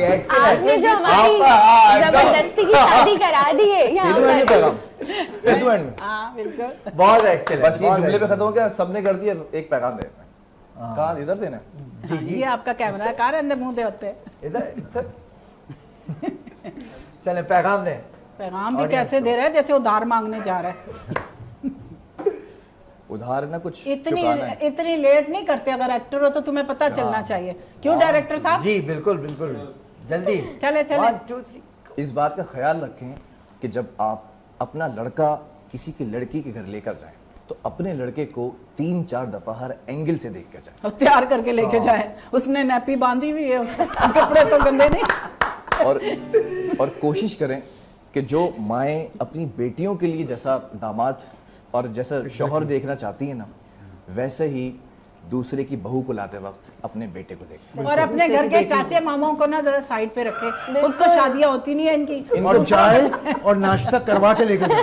दिया, excellent. आपने जो हाँ, हमारी जबरदस्ती की शादी करा दी है ये यहाँ तो एंड पर। पैगाम, ये तो एंड। हाँ बिल्कुल। बहुत excellent, बस ये बहुत जुमले पे excellent. खत्म हो गया, सबने कर दिया, एक पैगाम दे। कहाँ इधर देना है? जी जी, ये आपका कैमरा है, कार अंदर मुंह दे होते हैं। इधर चले पैगाम दें। पैगाम भी Audience कैसे दे रहा है, जैसे उधार मांगने जा रहा है। उधार ना कुछ इतनी चुकाना है। इतनी लेट नहीं करते, अगर एक्टर हो तो तुम्हें पता चलना चाहिए। क्यों डायरेक्टर साहब? जी बिल्कुल बिल्कुल, जल्दी चले चले। 1 2 3। इस बात का ख्याल रखें कि जब आप अपना लड़का किसी की लड़की के घर लेकर जाएं तो अपने लड़के को 3-4 दफा हर एंगल से देख कर जाएं। और तैयार करके लेके जाए, उसने नैपी बांधी हुई है, उसके कपड़े तो गंदे नहीं। और कोशिश करें कि जो माएँ अपनी बेटियों के लिए जैसा दामाद और जैसा शौहर देखना चाहती है ना, वैसे ही दूसरे की बहू को लाते वक्त अपने बेटे को देखें। और अपने घर के चाचे मामाओं को ना जरा साइड पे रखे, खुद तो शादियां होती नहीं है इनकी। और चाय और नाश्ता करवा के लेके जाए।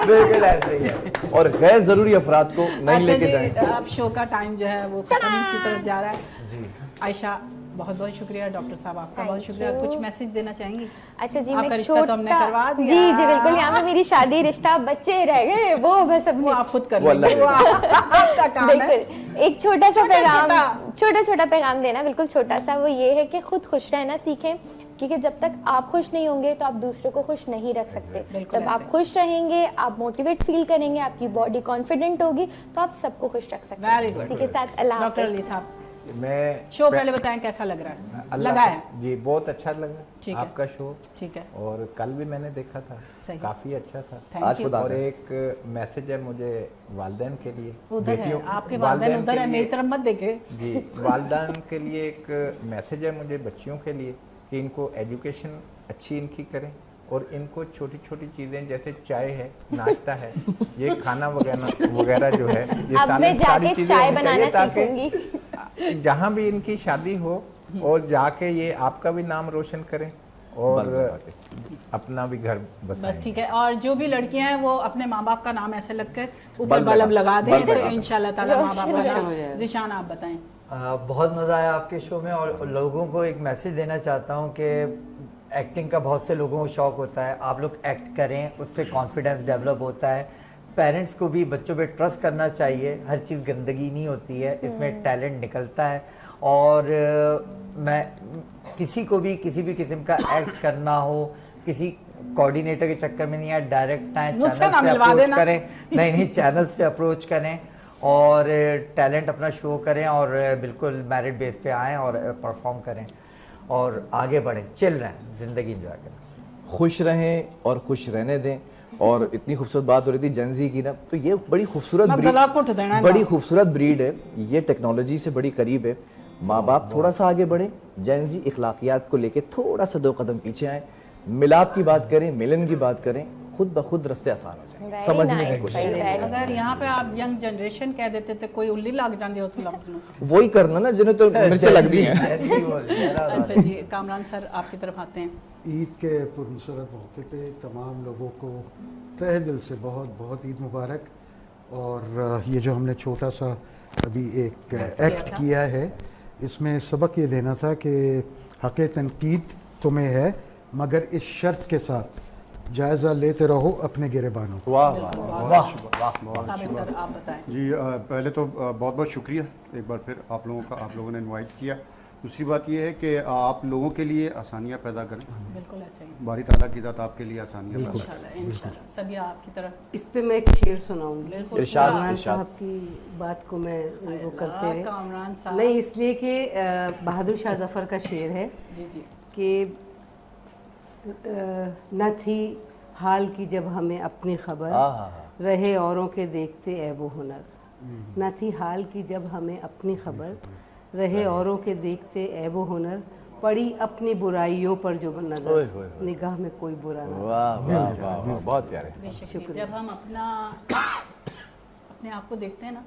बिल्कुल ऐसे ही है। और गैर जरूरी अफराद को नहीं अच्छा लेके जी, जाएं। अब शो का टाइम जो है वो खत्म की तरफ जा रहा है। जी आयशा, बहुत बहुत शुक्रिया। डॉक्टर साहब आपका Thank बहुत शुक्रिया। you. कुछ मैसेज देना चाहेंगी? अच्छा जी, आपका मैं रिश्ता छोटा तो हमने करवा दिया। जी जी बिल्कुल, यहाँ पे मेरी शादी रिश्ता बच्चे रह गए, वो बस अब वो आप खुद कर वो अल्लाह लेंगे, वो आपका काम है। बिल्कुल एक छोटा सा छोटा- पैगाम, छोटा। छोटा छोटा पैगाम देना, बिल्कुल छोटा सा, वो ये है कि खुद खुश रहना सीखें, क्योंकि जब तक आप खुश नहीं होंगे तो आप दूसरों को खुश नहीं रख सकते। बिल्कुल जब आप ऐसे। खुश रहेंगे, आप मोटिवेट फील करेंगे, आपकी बॉडी कॉन्फिडेंट होगी, तो आप सबको खुश रख सकते Very हैं। good. इसी के साथ अल्लाह डॉक्टर हाफ़िज़। अली साहब, मैं शो पहले बताएं कैसा लग रहा है? अल्लाह लगा है? जी बहुत अच्छा लगा ठीक है। आपका शो, ठीक है, और कल भी मैंने देखा था, सही। काफी अच्छा था। थैंक आज यू। खुदा और एक मैसेज है मुझे वालदैन के लिए, उधर है, आपके वालिदैन उधर है, मेरी तरफ मत देखे। जी वालदैन के लिए एक मैसेज है मुझे बच्चियों के लिए कि इनको एजुकेशन अच्छी इनकी करें, और इनको छोटी छोटी चीज़ें जैसे चाय है, नाश्ता है, ये खाना वगैरह जो है, ये अब मैं सारी जाके चीज़ें चाय होनी चाहिए बनाना ताकि सीखूंगी। जहाँ भी इनकी शादी हो और जाके ये आपका भी नाम रोशन करें और अपना भी घर बस बसाएं। ठीक है। और जो भी लड़कियां हैं वो अपने माँ बाप का नाम ऐसे लग कर ऊपर बल्ब बल्ब लगा दें, बल्ब तो लगा दें। इंशाल्लाह ताला माँ बाप का रोशन नाम। हो जाएगा। ज़ीशान आप बताएं। बहुत मज़ा आया आपके शो में, और लोगों को एक मैसेज देना चाहता हूँ कि एक्टिंग का बहुत से लोगों को शौक होता है, आप लोग एक्ट करें, उससे कॉन्फिडेंस डेवलप होता है। पेरेंट्स को भी बच्चों पे ट्रस्ट करना चाहिए, हर चीज़ गंदगी नहीं होती है, इसमें टैलेंट निकलता है। और मैं किसी को भी किसी भी किस्म का एक्ट करना हो, किसी कोऑर्डिनेटर के चक्कर में नहीं आए, डायरेक्ट आए, मुझसे चैनल्स ना पे मिलवा अप्रोच देना। करें, नहीं चैनल्स पे अप्रोच करें और टैलेंट अपना शो करें, और बिल्कुल मेरिट बेस पे आएँ और परफॉर्म करें और आगे बढ़ें, चिल रहें, ज़िंदगी एंजॉय करें। खुश रहें और खुश रहने दें। और इतनी खूबसूरत बात हो रही थी जेंजी की ना, तो ये बड़ी खूबसूरत मैं गला घुट देना है बड़ी ना। खूबसूरत ब्रीड है, ये टेक्नोलॉजी से बड़ी करीब है। माँ बाप थोड़ा सा आगे बढ़े, जेंजी इखलाकियात को लेके थोड़ा सा 2 कदम पीछे आए, मिलाप की बात करें, मिलन की बात करें, खुद ब खुद रास्ते आसान हो जाएंगे। Very समझने की nice, कोशिश very करें। nice. अगर यहाँ पे आप यंग जनरेशन कह देते थे, कोई उल्ली लग जाती है उस लफ्ज में। वही करना ना जिन्हें तो मिर्चें लगती हैं। अच्छा जी, कामरान सर आपकी तरफ आते हैं। ईद के पुरमसरत मौके पे तमाम लोगों को तहे दिल से बहुत बहुत ईद मुबारक। और ये जो हमने छोटा सा अभी एक एक्ट किया है, इसमें सबक ये देना था कि हक़ तनकीद तुम्हें है, मगर इस शर्त के साथ जायज़ा लेते रहो अपने गिरेबानों को। वाह वाह साबिर सर आप बताएं। जी पहले तो बहुत बहुत शुक्रिया एक बार फिर आप लोगों का, आप लोगों ने इनवाइट किया। दूसरी बात ये है कि आप लोगों के लिए आसानियाँ पैदा करें, बिल्कुल ऐसे ही, बारी ताला की ज़ात आपके लिए आसानियाँ पैदा करें। इंशाल्लाह इंशाल्लाह। सभी आपकी तरफ इस पे मैं एक शेर सुनाऊंगी। बिल्कुल इरशाद कामरान इरशाद। साहब की बात को मैं वो करते हुए, कामरान साहब। नहीं इसलिए कि बहादुर शाह जफर का शेर है जी जी। कि न थी हाल की जब हमें अपनी खबर, रहे औरों के देखते ऐबो हुनर। न थी हाल की जब हमें अपनी खबर, रहे औरों के देखते ऐबो हुनर, पड़ी अपनी बुराइयों पर जो नजर, निगाह में कोई बुरा ना। वाह वाह वाह वाह, बहुत प्यारे। बेशक जब हम अपने आप को देखते हैं ना,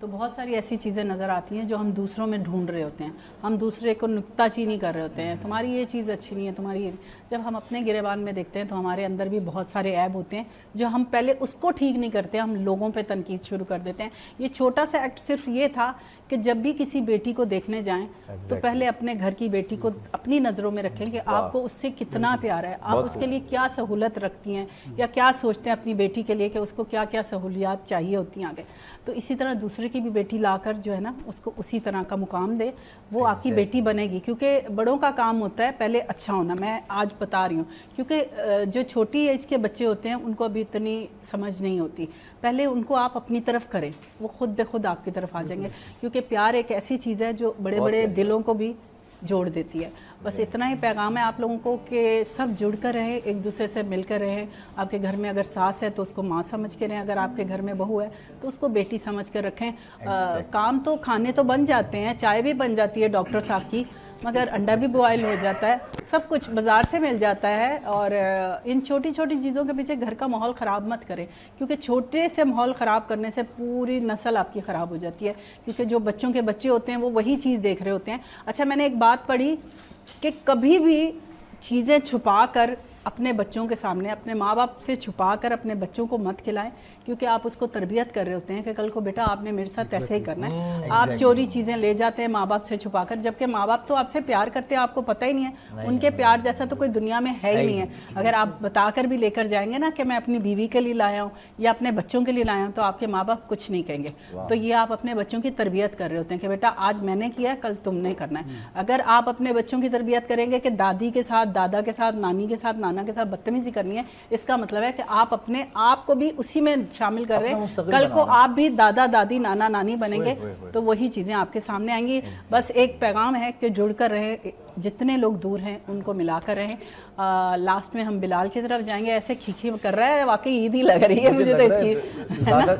तो बहुत सारी ऐसी चीज़ें नज़र आती हैं जो हम दूसरों में ढूंढ रहे होते हैं। हम दूसरे को नुक्ताचीनी कर रहे होते हैं, तुम्हारी ये चीज़ अच्छी नहीं है, तुम्हारी ये। जब हम अपने गिरेबान में देखते हैं तो हमारे अंदर भी बहुत सारे ऐब होते हैं जो हम पहले उसको ठीक नहीं करते, हम लोगों पे तनकीद शुरू कर देते हैं। ये छोटा सा एक्ट सिर्फ ये था कि जब भी किसी बेटी को देखने जाएं तो पहले अपने घर की बेटी को अपनी नज़रों में रखें कि आपको उससे कितना प्यार है, आप उसके लिए क्या सहूलत रखती हैं या क्या सोचते हैं अपनी बेटी के लिए कि उसको क्या क्या सहूलियात चाहिए होती हैं आगे। तो इसी तरह दूसरे की भी बेटी लाकर जो है ना उसको उसी तरह का मुकाम दे, वो आपकी बेटी बनेगी। क्योंकि बड़ों का काम होता है पहले अच्छा होना, मैं आज बता रही हूँ, क्योंकि जो छोटी एज के बच्चे होते हैं उनको अभी इतनी समझ नहीं होती, पहले उनको आप अपनी तरफ करें, वो खुद ब खुद आपकी तरफ आ जाएंगे। क्योंकि प्यार एक ऐसी चीज़ है जो बड़े बड़े दिलों को भी जोड़ देती है। बस इतना ही पैगाम है आप लोगों को कि सब जुड़कर रहें, एक दूसरे से मिलकर रहें। आपके घर में अगर सास है तो उसको माँ समझ के रहें, अगर आपके घर में बहू है तो उसको बेटी समझ कर रखें। काम तो खाने तो बन जाते हैं, चाय भी बन जाती है डॉक्टर साहब की, मगर अंडा भी बॉयल हो जाता है, सब कुछ बाज़ार से मिल जाता है। और इन छोटी छोटी चीज़ों के पीछे घर का माहौल ख़राब मत करें, क्योंकि छोटे से माहौल ख़राब करने से पूरी नस्ल आपकी ख़राब हो जाती है। क्योंकि जो बच्चों के बच्चे होते हैं वो वही चीज़ देख रहे होते हैं। अच्छा, मैंने एक बात पढ़ी कि कभी भी चीज़ें छुपा कर अपने बच्चों के सामने, अपने माँ बाप से छुपा कर अपने बच्चों को मत खिलाएं, क्योंकि आप उसको तरबियत कर रहे होते हैं कि कल को बेटा आपने मेरे साथ ऐसे ही करना है। आप चोरी चीज़ें ले जाते हैं माँ बाप से छुपाकर, जबकि माँ बाप तो आपसे प्यार करते हैं, आपको पता ही नहीं है। उनके प्यार जैसा तो कोई दुनिया में है ही नहीं है। अगर आप बताकर भी लेकर जाएंगे ना कि मैं अपनी बीवी के लिए लाया हूँ या अपने बच्चों के लिए लाया हूँ, तो आपके माँ बाप कुछ नहीं कहेंगे। तो ये आप अपने बच्चों की तरबियत कर रहे होते हैं कि बेटा आज मैंने किया है, कल तुमने करना है। अगर आप अपने बच्चों की तरबियत करेंगे कि दादी के साथ, दादा के साथ, नानी के साथ, नाना के साथ बदतमीजी करनी है, इसका मतलब है कि आप अपने आप को भी उसी में शामिल कर रहे हैं। कल को आप भी दादा दादी नाना नानी बनेंगे तो वही चीज़ें आपके सामने आएंगी। बस एक पैगाम है कि जुड़कर रहें, जितने लोग दूर हैं उनको मिलाकर रहें। लास्ट में हम बिलाल की तरफ जाएंगे। ऐसे खीखी कर रहा है, वाकई ईद ही लग रही है मुझे तो इसकी,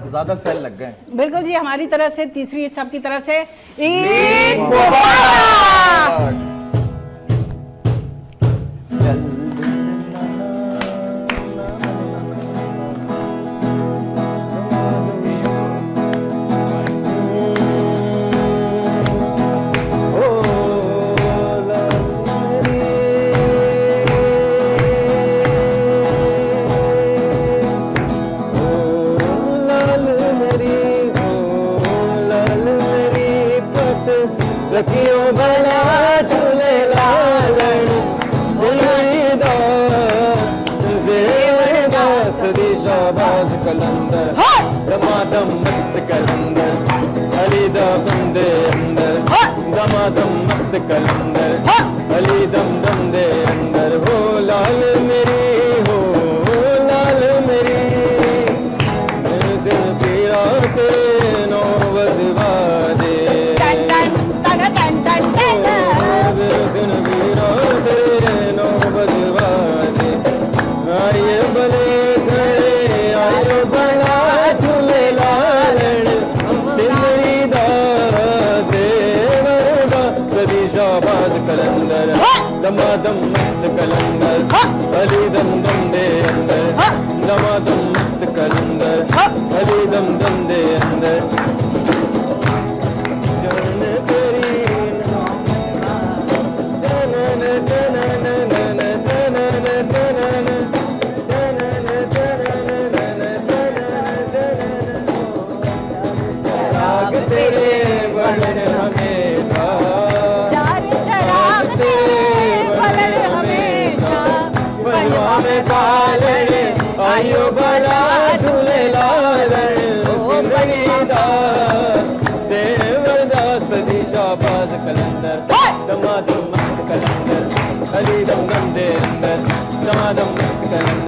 ज़्यादा सेल लग गए। बिल्कुल जी, हमारी तरफ से तीसरी सबकी तरफ से ईद मुबारक। रखियो भला झूले लालन सुनीदा ज़ेरदास दी शाबाज कलंदर दमादम मस्त कलंदर अली दा बंदे अंदर दमादम मस्त कलंदर अली दम दम दे अंदर। हो लाल मेरी, हो लाल मेरी, दिल पीरा के नो वजवा दे कलंदर दमादम मस्त कलंदर अली दम दम दे अंदर दमादम मस्त कलंदर अली दम दम दे अंदर। जान तेरी जनन जनन नन जनन जनन जनन जनन जनन राग तेरे बड़े हमेशा में पालने आयो बड़ा झूले लालन सिंधनीदा सेवरदा सदी शाबाज कलंदर दमादम मस्त कलंदर अली दम दम दे अंदर दमादम मस्त कलंदर